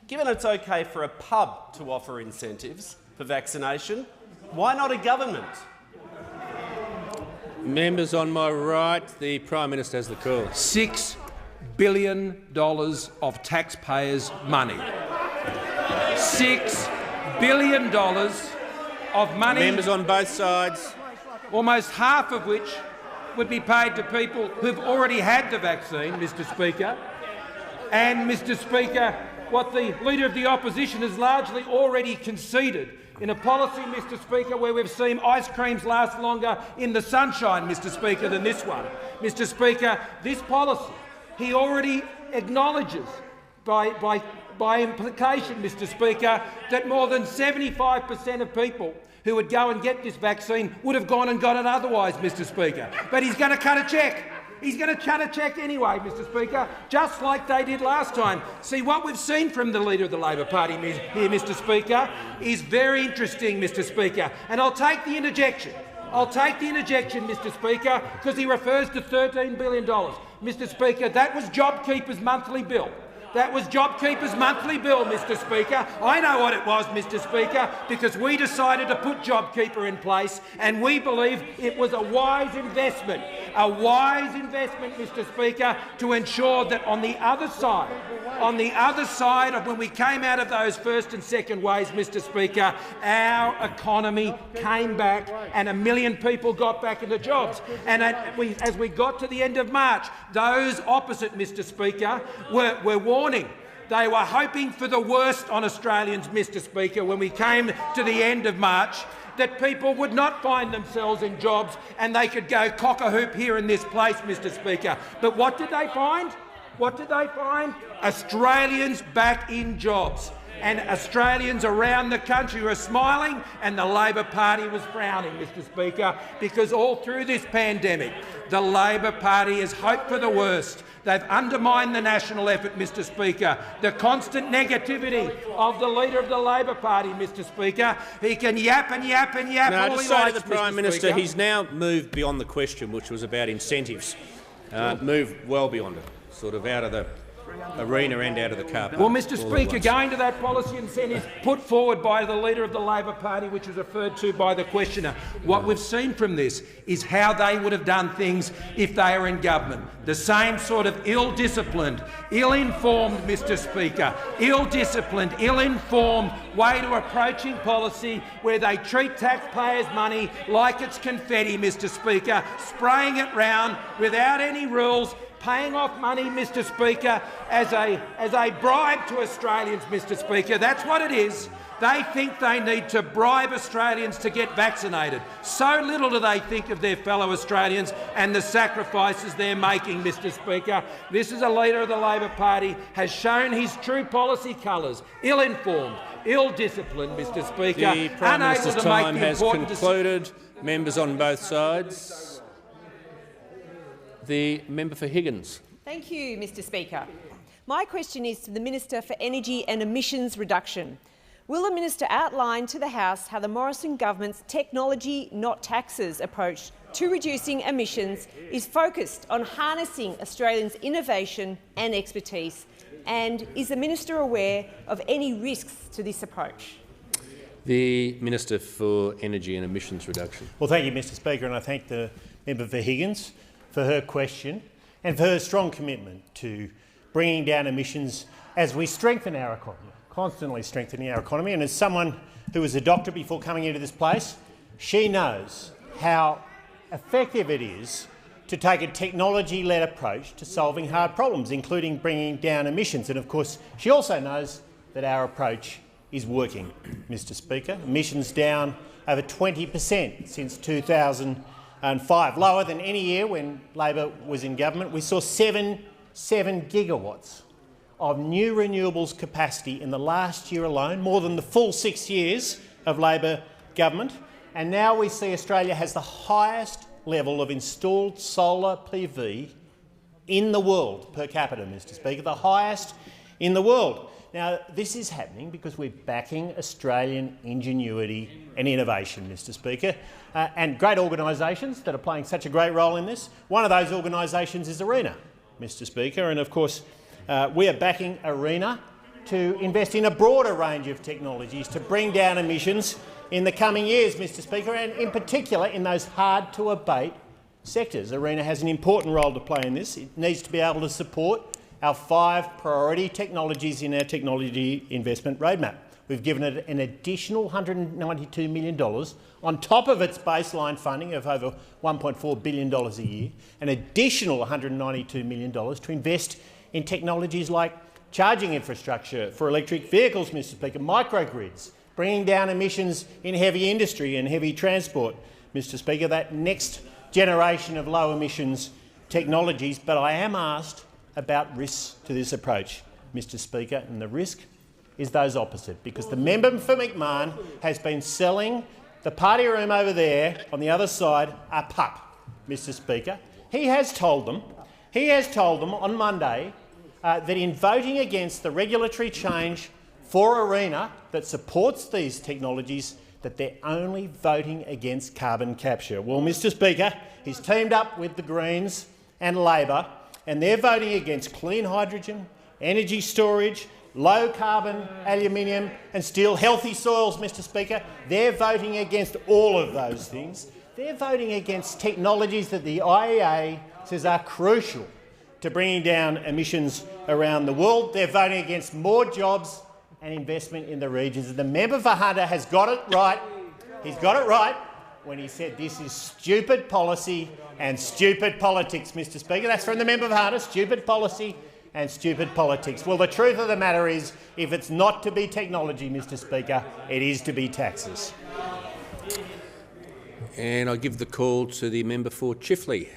Given it's okay for a pub to offer incentives for vaccination, why not a government? Members on my right, the Prime Minister has the call. $6 billion of taxpayers' money. $6 billion of money. Members on both sides. Almost half of which would be paid to people who've already had the vaccine, Mr Speaker. And, Mr Speaker, what the Leader of the Opposition has largely already conceded in a policy, Mr Speaker, where we've seen ice creams last longer in the sunshine, Mr Speaker, than this one. Mr Speaker, this policy, he already acknowledges by implication, Mr Speaker, that more than 75% of people who would go and get this vaccine would have gone and got it otherwise, Mr Speaker. But he's going to cut a cheque. He's going to cut a cheque anyway, Mr Speaker, just like they did last time. See, what we've seen from the Leader of the Labor Party here, Mr Speaker, is very interesting, Mr Speaker. And I'll take the interjection. I'll take the interjection, Mr Speaker, because he refers to $13 billion. Mr Speaker, that was JobKeeper's monthly bill. That was JobKeeper's monthly bill, Mr Speaker. I know what it was, Mr Speaker, because we decided to put JobKeeper in place and we believe it was a wise investment, Mr Speaker, to ensure that on the other side of when we came out of those first and second waves, Mr Speaker, our economy came back and 1 million people got back into jobs. And as we got to the end of March, those opposite, Mr Speaker, were warning. They were hoping for the worst on Australians, Mr Speaker, when we came to the end of March, that people would not find themselves in jobs and they could go cock-a-hoop here in this place, Mr Speaker. But what did they find? What did they find? Australians back in jobs. And Australians around the country were smiling and the Labor Party was frowning, Mr Speaker, because all through this pandemic, the Labor Party has hoped for the worst. They've undermined the national effort, Mr Speaker. The constant negativity of the Leader of the Labor Party, Mr Speaker. He can yap and yap and yap all he likes, to the Prime Minister, he's now moved beyond the question, which was about incentives. Moved well beyond it, sort of out of the arena and out of the car park. Well, Mr Speaker, going to that policy incentive put forward by the Leader of the Labor Party, which was referred to by the questioner, what we've seen from this is how they would have done things if they were in government. The same sort of ill-disciplined, ill-informed, Mr Speaker, ill-disciplined, ill-informed way to approaching policy where they treat taxpayers' money like it's confetti, Mr Speaker, spraying it round without any rules, paying off money, Mr Speaker, as a bribe to Australians, Mr Speaker. That's what it is. They think they need to bribe Australians to get vaccinated. So little do they think of their fellow Australians and the sacrifices they're making, Mr Speaker. This is a Leader of the Labor Party, has shown his true policy colours, ill-informed, ill-disciplined, Mr Speaker, the Prime Minister's time has concluded. Members on both sides. The member for Higgins. Thank you, Mr Speaker. My question is to the Minister for Energy and Emissions Reduction. Will the minister outline to the House how the Morrison government's technology, not taxes approach to reducing emissions is focused on harnessing Australians' innovation and expertise? And is the minister aware of any risks to this approach? The Minister for Energy and Emissions Reduction. Well, thank you, Mr Speaker, and I thank the member for Higgins for her question and for her strong commitment to bringing down emissions as we strengthen our economy, constantly strengthening our economy. And as someone who was a doctor before coming into this place, she knows how effective it is to take a technology-led approach to solving hard problems, including bringing down emissions. And of course, she also knows that our approach is working, Mr Speaker. Emissions down over 20% since 2005, lower than any year when Labor was in government. We saw 7 gigawatts of new renewables capacity in the last year alone, more than the full 6 years of Labor government. And now we see Australia has the highest level of installed solar PV in the world per capita, Mr Speaker, the highest in the world. Now, this is happening because we're backing Australian ingenuity and innovation, Mr Speaker, and great organisations that are playing such a great role in this. One of those organisations is ARENA, Mr Speaker, and of course we are backing ARENA to invest in a broader range of technologies to bring down emissions in the coming years, Mr Speaker, and in particular in those hard-to-abate sectors. ARENA has an important role to play in this. It needs to be able to support our 5 priority technologies in our technology investment roadmap. We've given it an additional $192 million on top of its baseline funding of over $1.4 billion a year, an additional $192 million to invest in technologies like charging infrastructure for electric vehicles, Mr Speaker, microgrids, bringing down emissions in heavy industry and heavy transport, Mr Speaker, that next generation of low emissions technologies. But I am asked about risks to this approach. Mr Speaker, and the risk is those opposite, because the member for McMahon has been selling the party room over there on the other side a pup, Mr Speaker. He has told them on Monday that in voting against the regulatory change for ARENA that supports these technologies, that they're only voting against carbon capture. Well, Mr Speaker, he's teamed up with the Greens and Labor, and they're voting against clean hydrogen, energy storage, low-carbon aluminium and steel, healthy soils, Mr Speaker. They're voting against all of those things. They're voting against technologies that the IEA says are crucial to bringing down emissions around the world. They're voting against more jobs and investment in the regions. And the member for Hunter has got it right. He's got it right when he said this is stupid policy and stupid politics, Mr Speaker. That's from the member for Hunter, stupid policy and stupid politics. Well, the truth of the matter is, if it's not to be technology, Mr Speaker, it is to be taxes. And I give the call to the member for Chifley.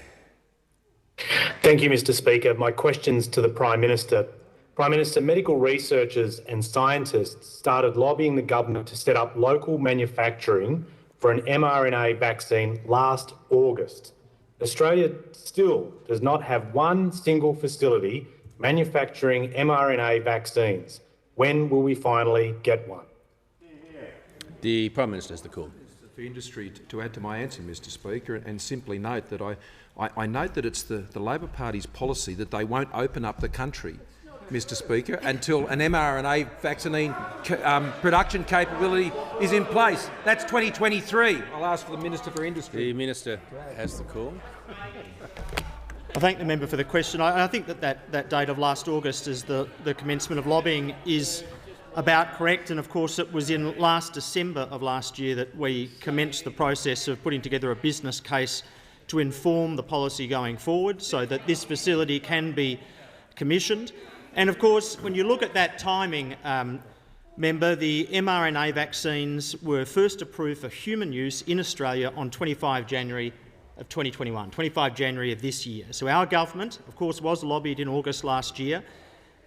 Thank you, Mr Speaker. My question's to the Prime Minister. Prime Minister, medical researchers and scientists started lobbying the government to set up local manufacturing for an mRNA vaccine last August. Australia still does not have one single facility manufacturing mRNA vaccines. When will we finally get one? The Prime Minister has the call. For industry to add to my answer, Mr Speaker, and simply note that I note that it's the Labor Party's policy that they won't open up the country, Mr Speaker, until an mRNA vaccine production capability is in place. That's 2023. I'll ask for the Minister for Industry. The Minister has the call. I thank the member for the question. I think that date of last August as the commencement of lobbying is about correct, and of course it was in last December of last year that we commenced the process of putting together a business case to inform the policy going forward so that this facility can be commissioned. And of course, when you look at that timing, member, the mRNA vaccines were first approved for human use in Australia on 25 January of 2021, 25 January of this year. So our government, of course, was lobbied in August last year.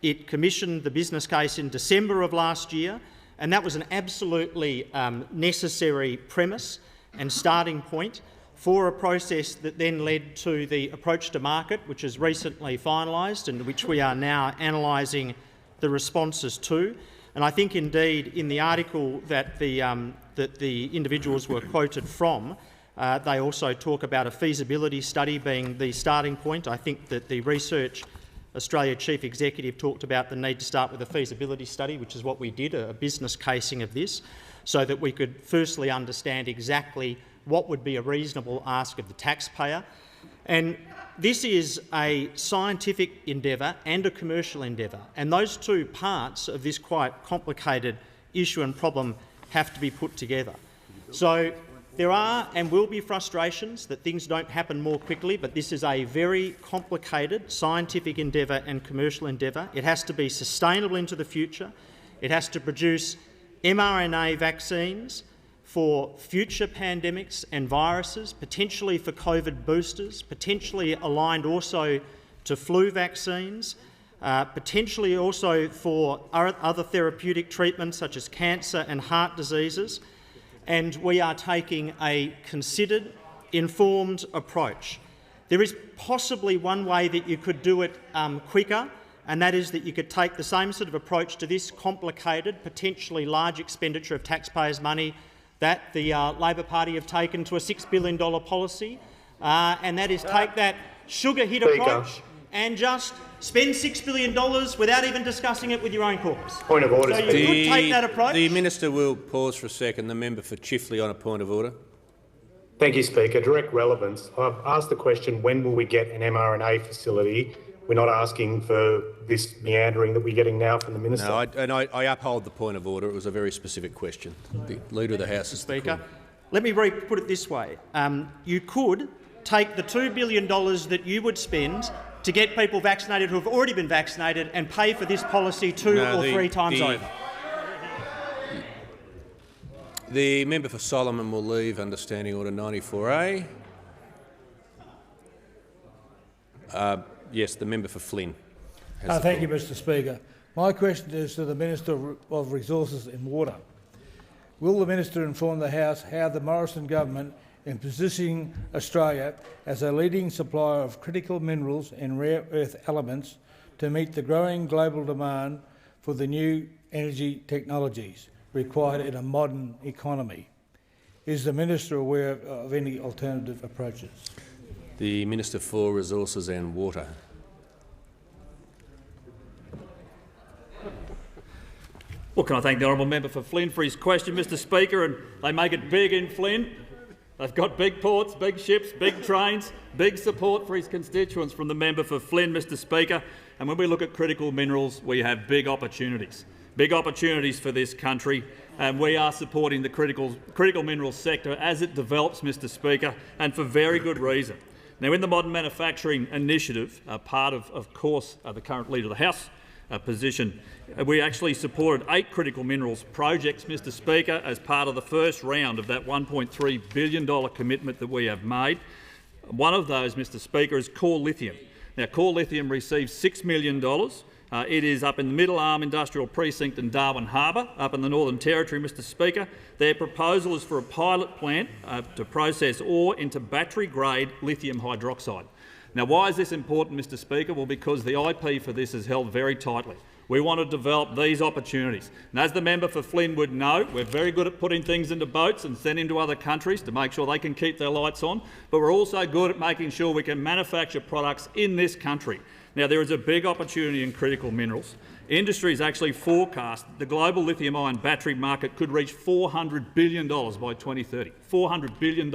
It commissioned the business case in December of last year, and that was an absolutely necessary premise and starting point for a process that then led to the approach to market, which is recently finalised and which we are now analysing the responses to. And I think indeed in the article that the individuals were quoted from, they also talk about a feasibility study being the starting point. I think that the Research Australia Chief Executive talked about the need to start with a feasibility study, which is what we did, a business casing of this, so that we could firstly understand exactly what would be a reasonable ask of the taxpayer. And this is a scientific endeavour and a commercial endeavour, and those two parts of this quite complicated issue and problem have to be put together. So there are and will be frustrations that things don't happen more quickly, but this is a very complicated scientific endeavour and commercial endeavour. It has to be sustainable into the future. It has to produce mRNA vaccines for future pandemics and viruses, potentially for COVID boosters, potentially aligned also to flu vaccines, potentially also for other therapeutic treatments such as cancer and heart diseases. And we are taking a considered, informed approach. There is possibly one way that you could do it quicker, and that is that you could take the same sort of approach to this complicated, potentially large expenditure of taxpayers' money that the Labor Party have taken to a $6 billion policy, and that is take that sugar hit approach and just spend $6 billion without even discussing it with your own caucus. Point of order. So you could take that approach. The Minister will pause for a second. The member for Chifley on a point of order. Thank you, Speaker. Direct relevance. I've asked the question, when will we get an mRNA facility? We're not asking for this meandering that we're getting now from the Minister. No, I uphold the point of order. It was a very specific question. The Leader of the House is the Speaker. Let me put it this way. You could take the $2 billion that you would spend to get people vaccinated who have already been vaccinated and pay for this policy two or three times over. The member for Solomon will leave under Standing Order 94A. Yes, the member for Flynn. Thank you, Mr Speaker. My question is to the Minister of Resources and Water. Will the Minister inform the House how the Morrison government in positioning Australia as a leading supplier of critical minerals and rare earth elements to meet the growing global demand for the new energy technologies required in a modern economy? Is the Minister aware of any alternative approaches? The Minister for Resources and Water. Well, can I thank the honourable member for Flynn for his question, Mr Speaker, and they make it big in Flynn. They've got big ports, big ships, big trains, big support for his constituents from the member for Flynn, Mr Speaker. And when we look at critical minerals, we have big opportunities for this country, and we are supporting the critical minerals sector as it develops, Mr Speaker, and for very good reason. Now, in the Modern Manufacturing Initiative, part of course, the current Leader of the House position, we actually supported 8 critical minerals projects, Mr Speaker, as part of the first round of that $1.3 billion commitment that we have made. One of those, Mr Speaker, is Core Lithium. Now, Core Lithium received $6 million. It is up in the Middle Arm Industrial Precinct in Darwin Harbour, up in the Northern Territory, Mr Speaker. Their proposal is for a pilot plant to process ore into battery-grade lithium hydroxide. Now, why is this important, Mr Speaker? Well, because the IP for this is held very tightly. We want to develop these opportunities. And as the member for Flynn would know, we're very good at putting things into boats and sending to other countries to make sure they can keep their lights on, but we're also good at making sure we can manufacture products in this country. Now, there is a big opportunity in critical minerals. Industry has actually forecast the global lithium-ion battery market could reach $400 billion by 2030. $400 billion.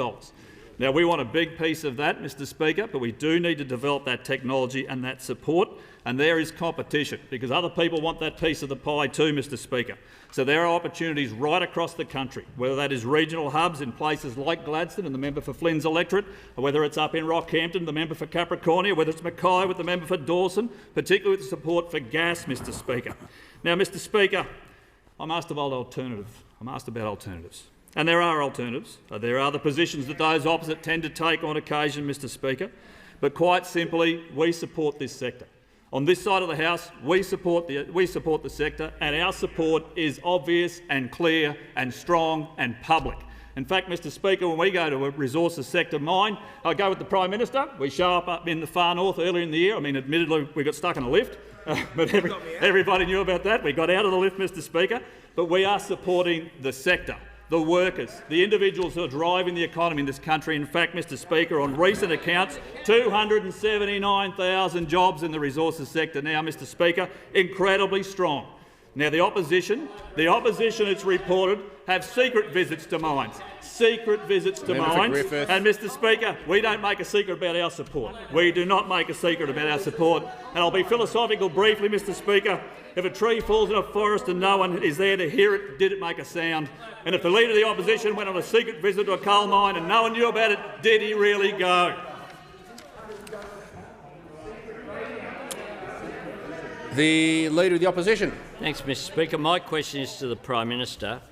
Now, we want a big piece of that, Mr Speaker, but we do need to develop that technology and that support, and there is competition because other people want that piece of the pie too, Mr Speaker. So there are opportunities right across the country, whether that is regional hubs in places like Gladstone and the member for Flynn's electorate, or whether it's up in Rockhampton, the member for Capricornia, whether it's Mackay with the member for Dawson, particularly with the support for gas, Mr Speaker. Now, Mr Speaker, I'm asked about alternatives. And there are alternatives. There are the positions that those opposite tend to take on occasion, Mr Speaker. But quite simply, we support this sector. On this side of the House, we support the sector, and our support is obvious and clear and strong and public. In fact, Mr Speaker, when we go to a resources sector mine, I go with the Prime Minister. We show up in the far north earlier in the year. I mean, admittedly, we got stuck in a lift, but everybody knew about that. We got out of the lift, Mr Speaker. But we are supporting the sector, the workers, the individuals who are driving the economy in this country. In fact, Mr Speaker, on recent accounts, 279,000 jobs in the resources sector now, Mr Speaker, incredibly strong. Now, the opposition, it's reported, have secret visits to mines. And, Mr Speaker, we don't make a secret about our support. We do not make a secret about our support. And I'll be philosophical briefly, Mr Speaker. If a tree falls in a forest and no one is there to hear it, did it make a sound? And if the Leader of the Opposition went on a secret visit to a coal mine and no one knew about it, did he really go? The Leader of the Opposition. Thanks, Mr Speaker. My question is to the Prime Minister.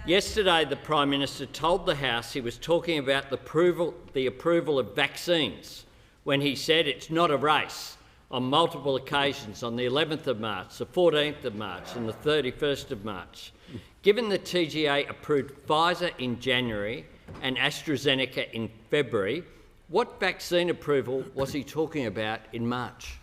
Yesterday, the Prime Minister told the House he was talking about the approval of vaccines when he said it's not a race on multiple occasions on the 11th of March, the 14th of March and the 31st of March. Given the TGA approved Pfizer in January and AstraZeneca in February, what vaccine approval was he talking about in March?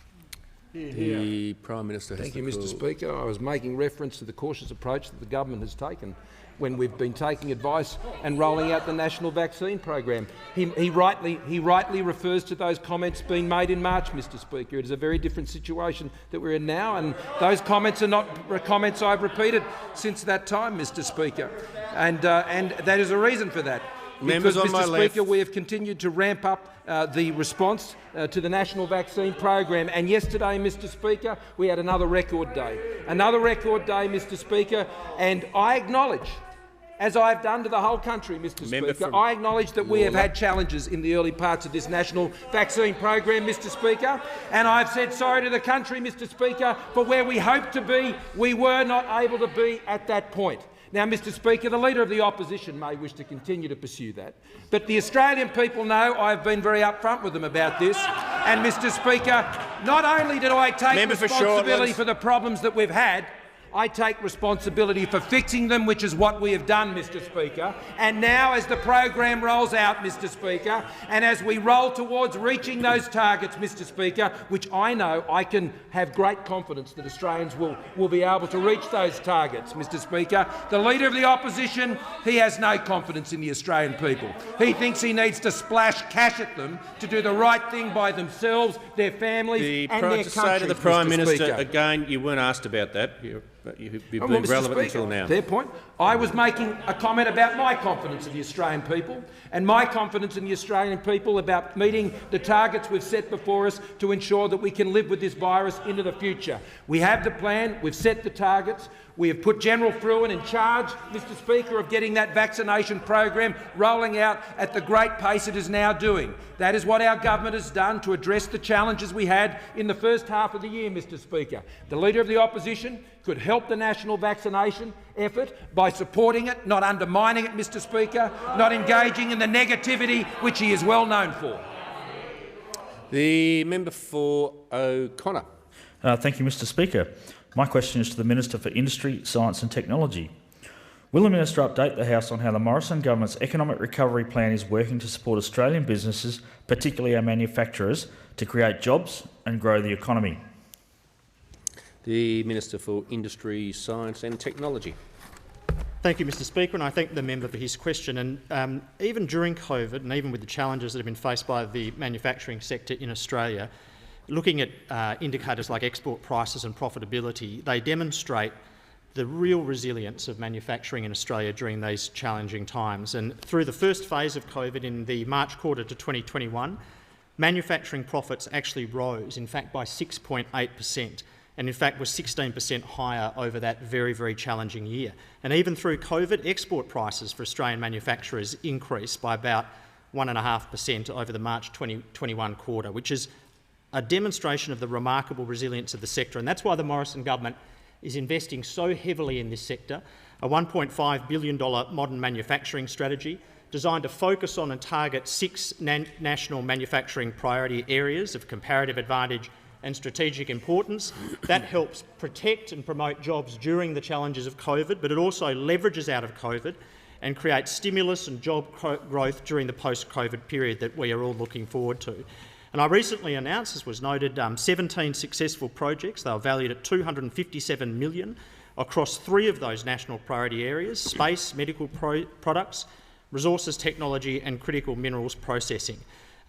The Prime Minister has Thank you, Mr Speaker. I was making reference to the cautious approach that the government has taken when we've been taking advice and rolling out the national vaccine program. He rightly refers to those comments being made in March, Mr Speaker. It is a very different situation that we're in now, and those comments are not comments I've repeated since that time, Mr Speaker. And that is a reason for that. Because, Mr Speaker, we have continued to ramp up the response to the national vaccine program. And yesterday, Mr Speaker, we had another record day. Mr Speaker, and I acknowledge, as I've done to the whole country, Mr Speaker, I acknowledge that we have had challenges in the early parts of this national vaccine program, Mr Speaker, and I've said sorry to the country, Mr Speaker, for where we hoped to be, we were not able to be at that point. Now, Mr Speaker, the Leader of the Opposition may wish to continue to pursue that, but the Australian people know I've been very upfront with them about this, And, Mr Speaker, not only did I take responsibility for the problems that we've had, I take responsibility for fixing them, which is what we have done, Mr Speaker. And now, as the program rolls out, Mr Speaker, and as we roll towards reaching those targets, Mr Speaker, which I know I can have great confidence that Australians will be able to reach those targets, Mr Speaker, the Leader of the Opposition, he has no confidence in the Australian people. He thinks he needs to splash cash at them to do the right thing by themselves, their families and their countries, to say to the Prime Minister, Speaker. Again, you weren't asked about that. You've been relevant until now. Fair point. I was making a comment about my confidence in the Australian people and my confidence in the Australian people about meeting the targets we've set before us to ensure that we can live with this virus into the future. We have the plan, we've set the targets, we have put General Fruin in charge, Mr Speaker, of getting that vaccination program rolling out at the great pace it is now doing. That is what our government has done to address the challenges we had in the first half of the year, Mr Speaker. The Leader of the Opposition could help the national vaccination effort by supporting it, not undermining it, Mr Speaker, not engaging in the negativity which he is well known for. The member for O'Connor. Thank you, Mr Speaker. My question is to the Minister for Industry, Science and Technology. Will the Minister update the House on how the Morrison government's economic recovery plan is working to support Australian businesses, particularly our manufacturers, to create jobs and grow the economy? The Minister for Industry, Science and Technology. Thank you, Mr Speaker, and I thank the member for his question. And even during COVID, and even with the challenges that have been faced by the manufacturing sector in Australia, looking at indicators like export prices and profitability, they demonstrate the real resilience of manufacturing in Australia during these challenging times. And through the first phase of COVID in the March quarter to 2021, manufacturing profits actually rose, in fact, by 6.8%. And in fact was 16% higher over that very, very challenging year. And even through COVID, export prices for Australian manufacturers increased by about 1.5% over the March 2021 quarter, which is a demonstration of the remarkable resilience of the sector. And that's why the Morrison government is investing so heavily in this sector, a $1.5 billion modern manufacturing strategy designed to focus on and target 6 national manufacturing priority areas of comparative advantage and strategic importance. That helps protect and promote jobs during the challenges of COVID, but it also leverages out of COVID and creates stimulus and job growth during the post-COVID period that we are all looking forward to. And I recently announced, as was noted, 17 successful projects. They were valued at $257 million across 3 of those national priority areas: space, medical products, resources technology and critical minerals processing.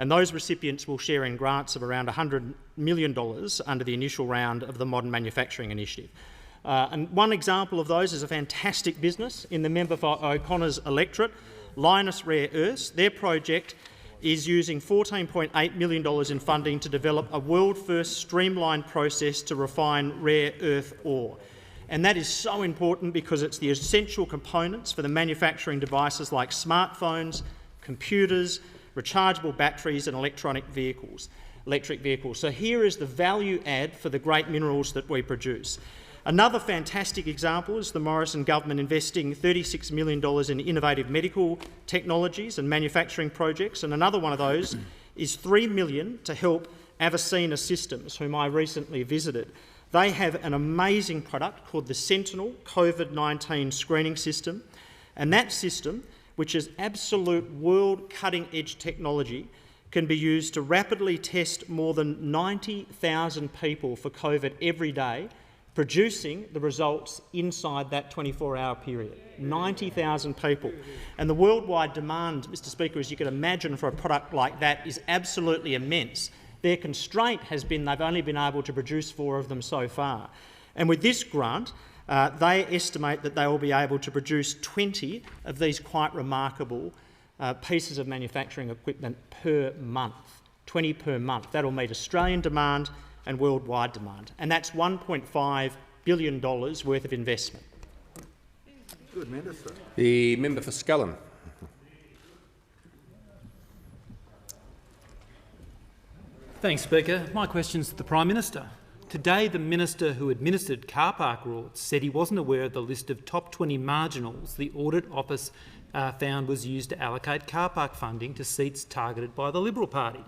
And those recipients will share in grants of around $100 million under the initial round of the Modern Manufacturing Initiative. And one example of those is a fantastic business in the member for O'Connor's electorate, Lynas Rare Earths. Their project is using $14.8 million in funding to develop a world-first streamlined process to refine rare earth ore. And that is so important because it's the essential components for the manufacturing devices like smartphones, computers, rechargeable batteries and electric vehicles. So here is the value add for the great minerals that we produce. Another fantastic example is the Morrison government investing $36 million in innovative medical technologies and manufacturing projects, and another one of those is $3 million to help Avicena Systems, whom I recently visited. They have an amazing product called the Sentinel COVID-19 screening system, and that system, which is absolute world cutting-edge technology, can be used to rapidly test more than 90,000 people for COVID every day, producing the results inside that 24-hour period. 90,000 people. And the worldwide demand, Mr Speaker, as you can imagine, for a product like that is absolutely immense. Their constraint has been they've only been able to produce 4 of them so far. And with this grant, they estimate that they will be able to produce 20 of these quite remarkable pieces of manufacturing equipment per month. 20 per month. That will meet Australian demand and worldwide demand. And that's $1.5 billion worth of investment. Good, Minister. The member for Scullin. Thanks, Speaker. My question is to the Prime Minister. Today, the Minister who administered car park rules said he wasn't aware of the list of top 20 marginals the Audit Office found was used to allocate car park funding to seats targeted by the Liberal Party.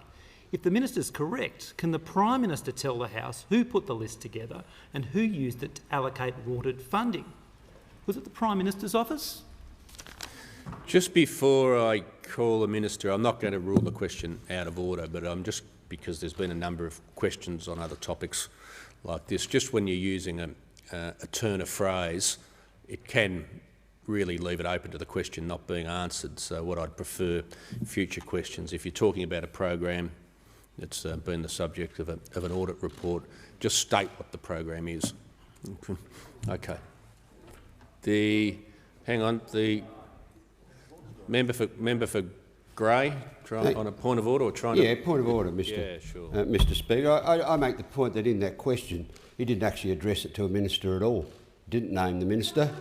If the minister's correct, can the Prime Minister tell the House who put the list together and who used it to allocate watered funding? Was it the Prime Minister's office? Just before I call the minister, I'm not going to rule the question out of order, but I'm just, because there's been a number of questions on other topics like this, just when you're using a turn of phrase, it can really leave it open to the question not being answered. So what I'd prefer, future questions, if you're talking about a program that's been the subject of an audit report, just state what the program is. Okay. The member for Grey, on a point of order or trying to... Yeah, point of order, Mr. Speaker. I make the point that in that question he didn't actually address it to a minister at all. Didn't name the minister.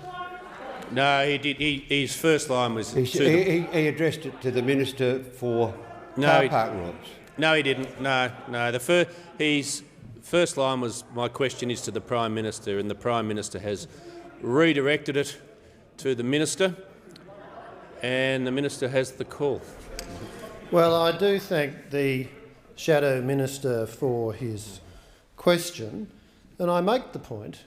No, he did. His first line was... He addressed it to the Minister for car park rights. No, he didn't. No. His first line was, my question is to the Prime Minister, and the Prime Minister has redirected it to the Minister, and the Minister has the call. Well, I do thank the Shadow Minister for his question, and I make the point,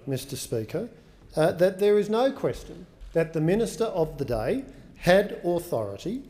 Mr. Speaker, that there is no question that the Minister of the day had authority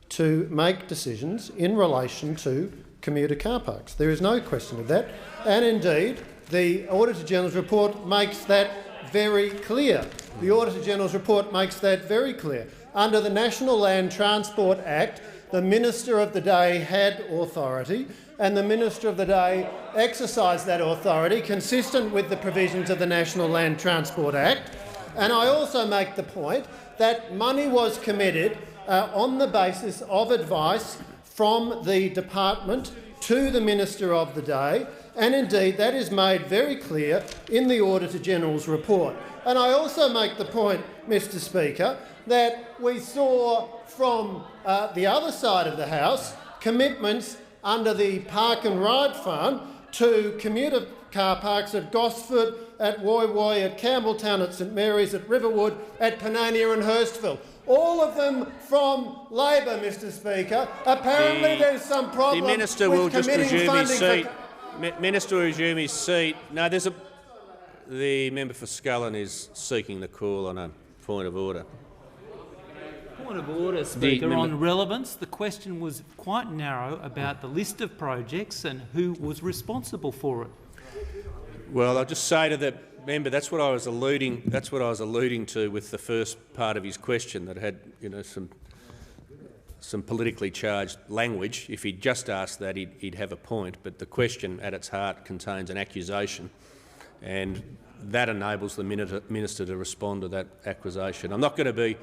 to make decisions in relation to commuter car parks. There is no question of that, and indeed the Auditor-General's report makes that very clear. The Auditor-General's report makes that very clear. Under the National Land Transport Act, the Minister of the day had authority, and the Minister of the day exercised that authority consistent with the provisions of the National Land Transport Act. And I also make the point that money was committed on the basis of advice from the department to the Minister of the day, and indeed that is made very clear in the Auditor-General's report. And I also make the point, Mr. Speaker, that we saw from the other side of the House commitments under the Park and Ride Fund to commuter car parks at Gosford, at Woy Woy, at Campbelltown, at St Mary's, at Riverwood, at Panania and Hurstville. All of them from Labor, Mr. Speaker. Apparently there's some problem with Minister will just committing resume his funding seat. Minister will resume his seat. No, the member for Scullin is seeking the call on a point of order. Point of order, Speaker. On relevance, the question was quite narrow about the list of projects and who was responsible for it. Well, I'll just say to the member that's what I was alluding to with the first part of his question, that had some politically charged language. If he'd just asked that, he'd have a point. But the question at its heart contains an accusation, and that enables the minister to respond to that accusation. I'm not going to be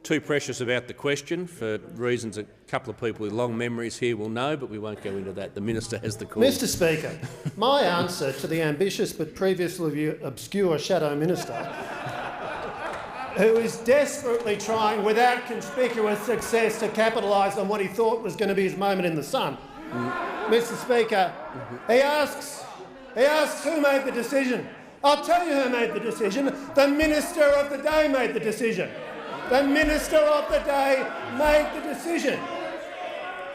too precious about the question for reasons a couple of people with long memories here will know, but we won't go into that. The minister has the call. Mr. Speaker, my answer to the ambitious but previously obscure Shadow Minister, who is desperately trying without conspicuous success to capitalise on what he thought was going to be his moment in the sun. Mr. Speaker, he asks who made the decision. I'll tell you who made the decision. The Minister of the day made the decision. The Minister of the day made the decision.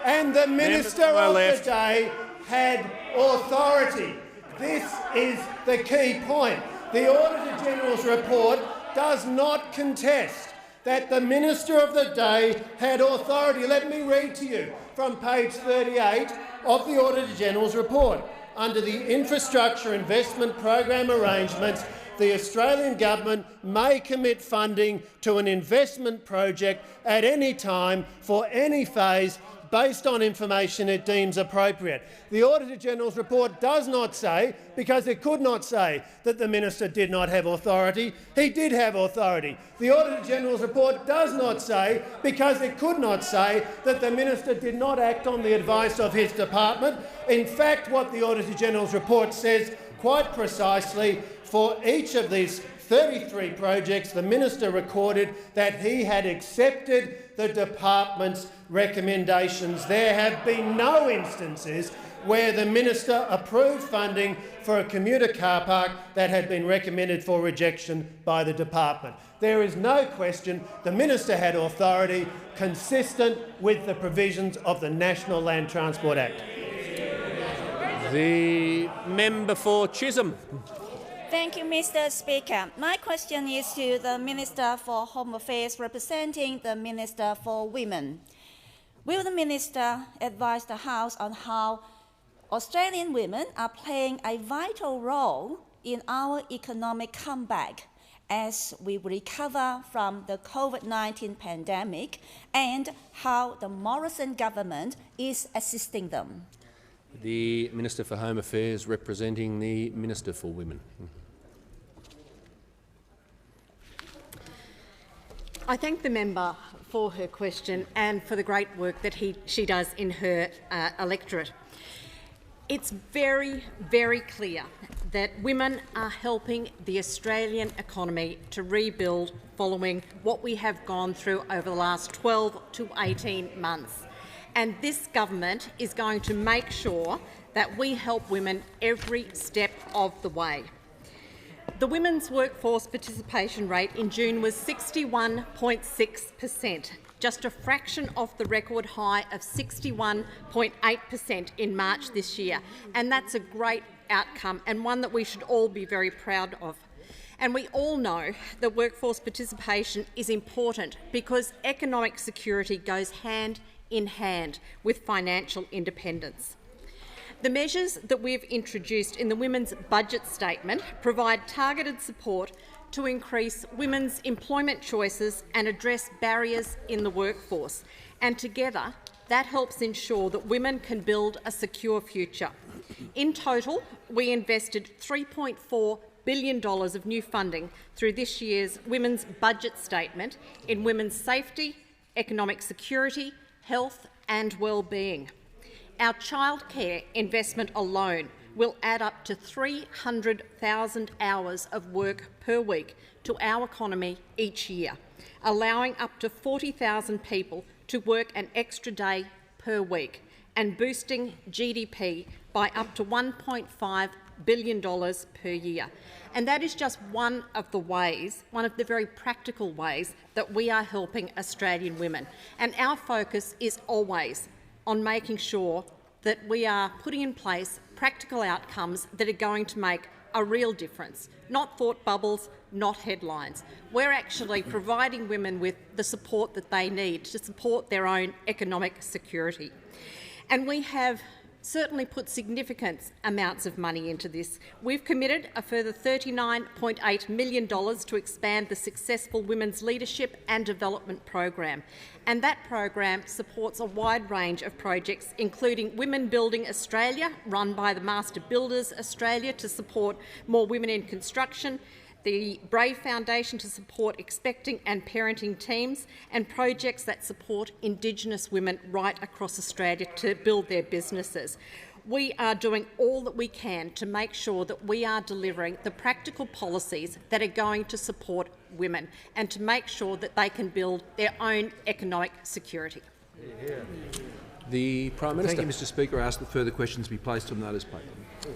And the Minister of the day had authority. This is the key point. The Auditor-General's report does not contest that the Minister of the day had authority. Let me read to you from page 38 of the Auditor-General's report. Under the Infrastructure Investment Program arrangements, the Australian Government may commit funding to an investment project at any time for any phase based on information it deems appropriate. The Auditor-General's report does not say, because it could not say, that the minister did not have authority. He did have authority. The Auditor-General's report does not say, because it could not say, that the minister did not act on the advice of his department. In fact, what the Auditor-General's report says quite precisely, for each of these 33 projects, the minister recorded that he had accepted the department's recommendations. There have been no instances where the minister approved funding for a commuter car park that had been recommended for rejection by the department. There is no question the minister had authority consistent with the provisions of the National Land Transport Act. The member for Chisholm. Thank you, Mr. Speaker. My question is to the Minister for Home Affairs representing the Minister for Women. Will the Minister advise the House on how Australian women are playing a vital role in our economic comeback as we recover from the COVID-19 pandemic, and how the Morrison government is assisting them? The Minister for Home Affairs representing the Minister for Women. I thank the member for her question and for the great work that she does in her electorate. It's very, very clear that women are helping the Australian economy to rebuild following what we have gone through over the last 12 to 18 months. And this government is going to make sure that we help women every step of the way. The women's workforce participation rate in June was 61.6%, just a fraction of the record high of 61.8% in March this year. And that's a great outcome and one that we should all be very proud of. And we all know that workforce participation is important because economic security goes hand in hand with financial independence. The measures that we've introduced in the Women's Budget Statement provide targeted support to increase women's employment choices and address barriers in the workforce. And together, that helps ensure that women can build a secure future. In total, we invested $3.4 billion of new funding through this year's Women's Budget Statement in women's safety, economic security, health and well-being. Our childcare investment alone will add up to 300,000 hours of work per week to our economy each year, allowing up to 40,000 people to work an extra day per week and boosting GDP by up to $1.5 billion per year. And that is just one of the ways, one of the very practical ways that we are helping Australian women. And our focus is always on making sure that we are putting in place practical outcomes that are going to make a real difference, not thought bubbles, not headlines. We're actually providing women with the support that they need to support their own economic security. And we have certainly put significant amounts of money into this. We've committed a further $39.8 million to expand the Successful Women's Leadership and Development Program. And that program supports a wide range of projects, including Women Building Australia, run by the Master Builders Australia to support more women in construction, the Brave Foundation to support expecting and parenting teams, and projects that support Indigenous women right across Australia to build their businesses. We are doing all that we can to make sure that we are delivering the practical policies that are going to support women and to make sure that they can build their own economic security. The Prime Minister. Thank you, Mr. Speaker. I ask that further questions be placed on the notice paper.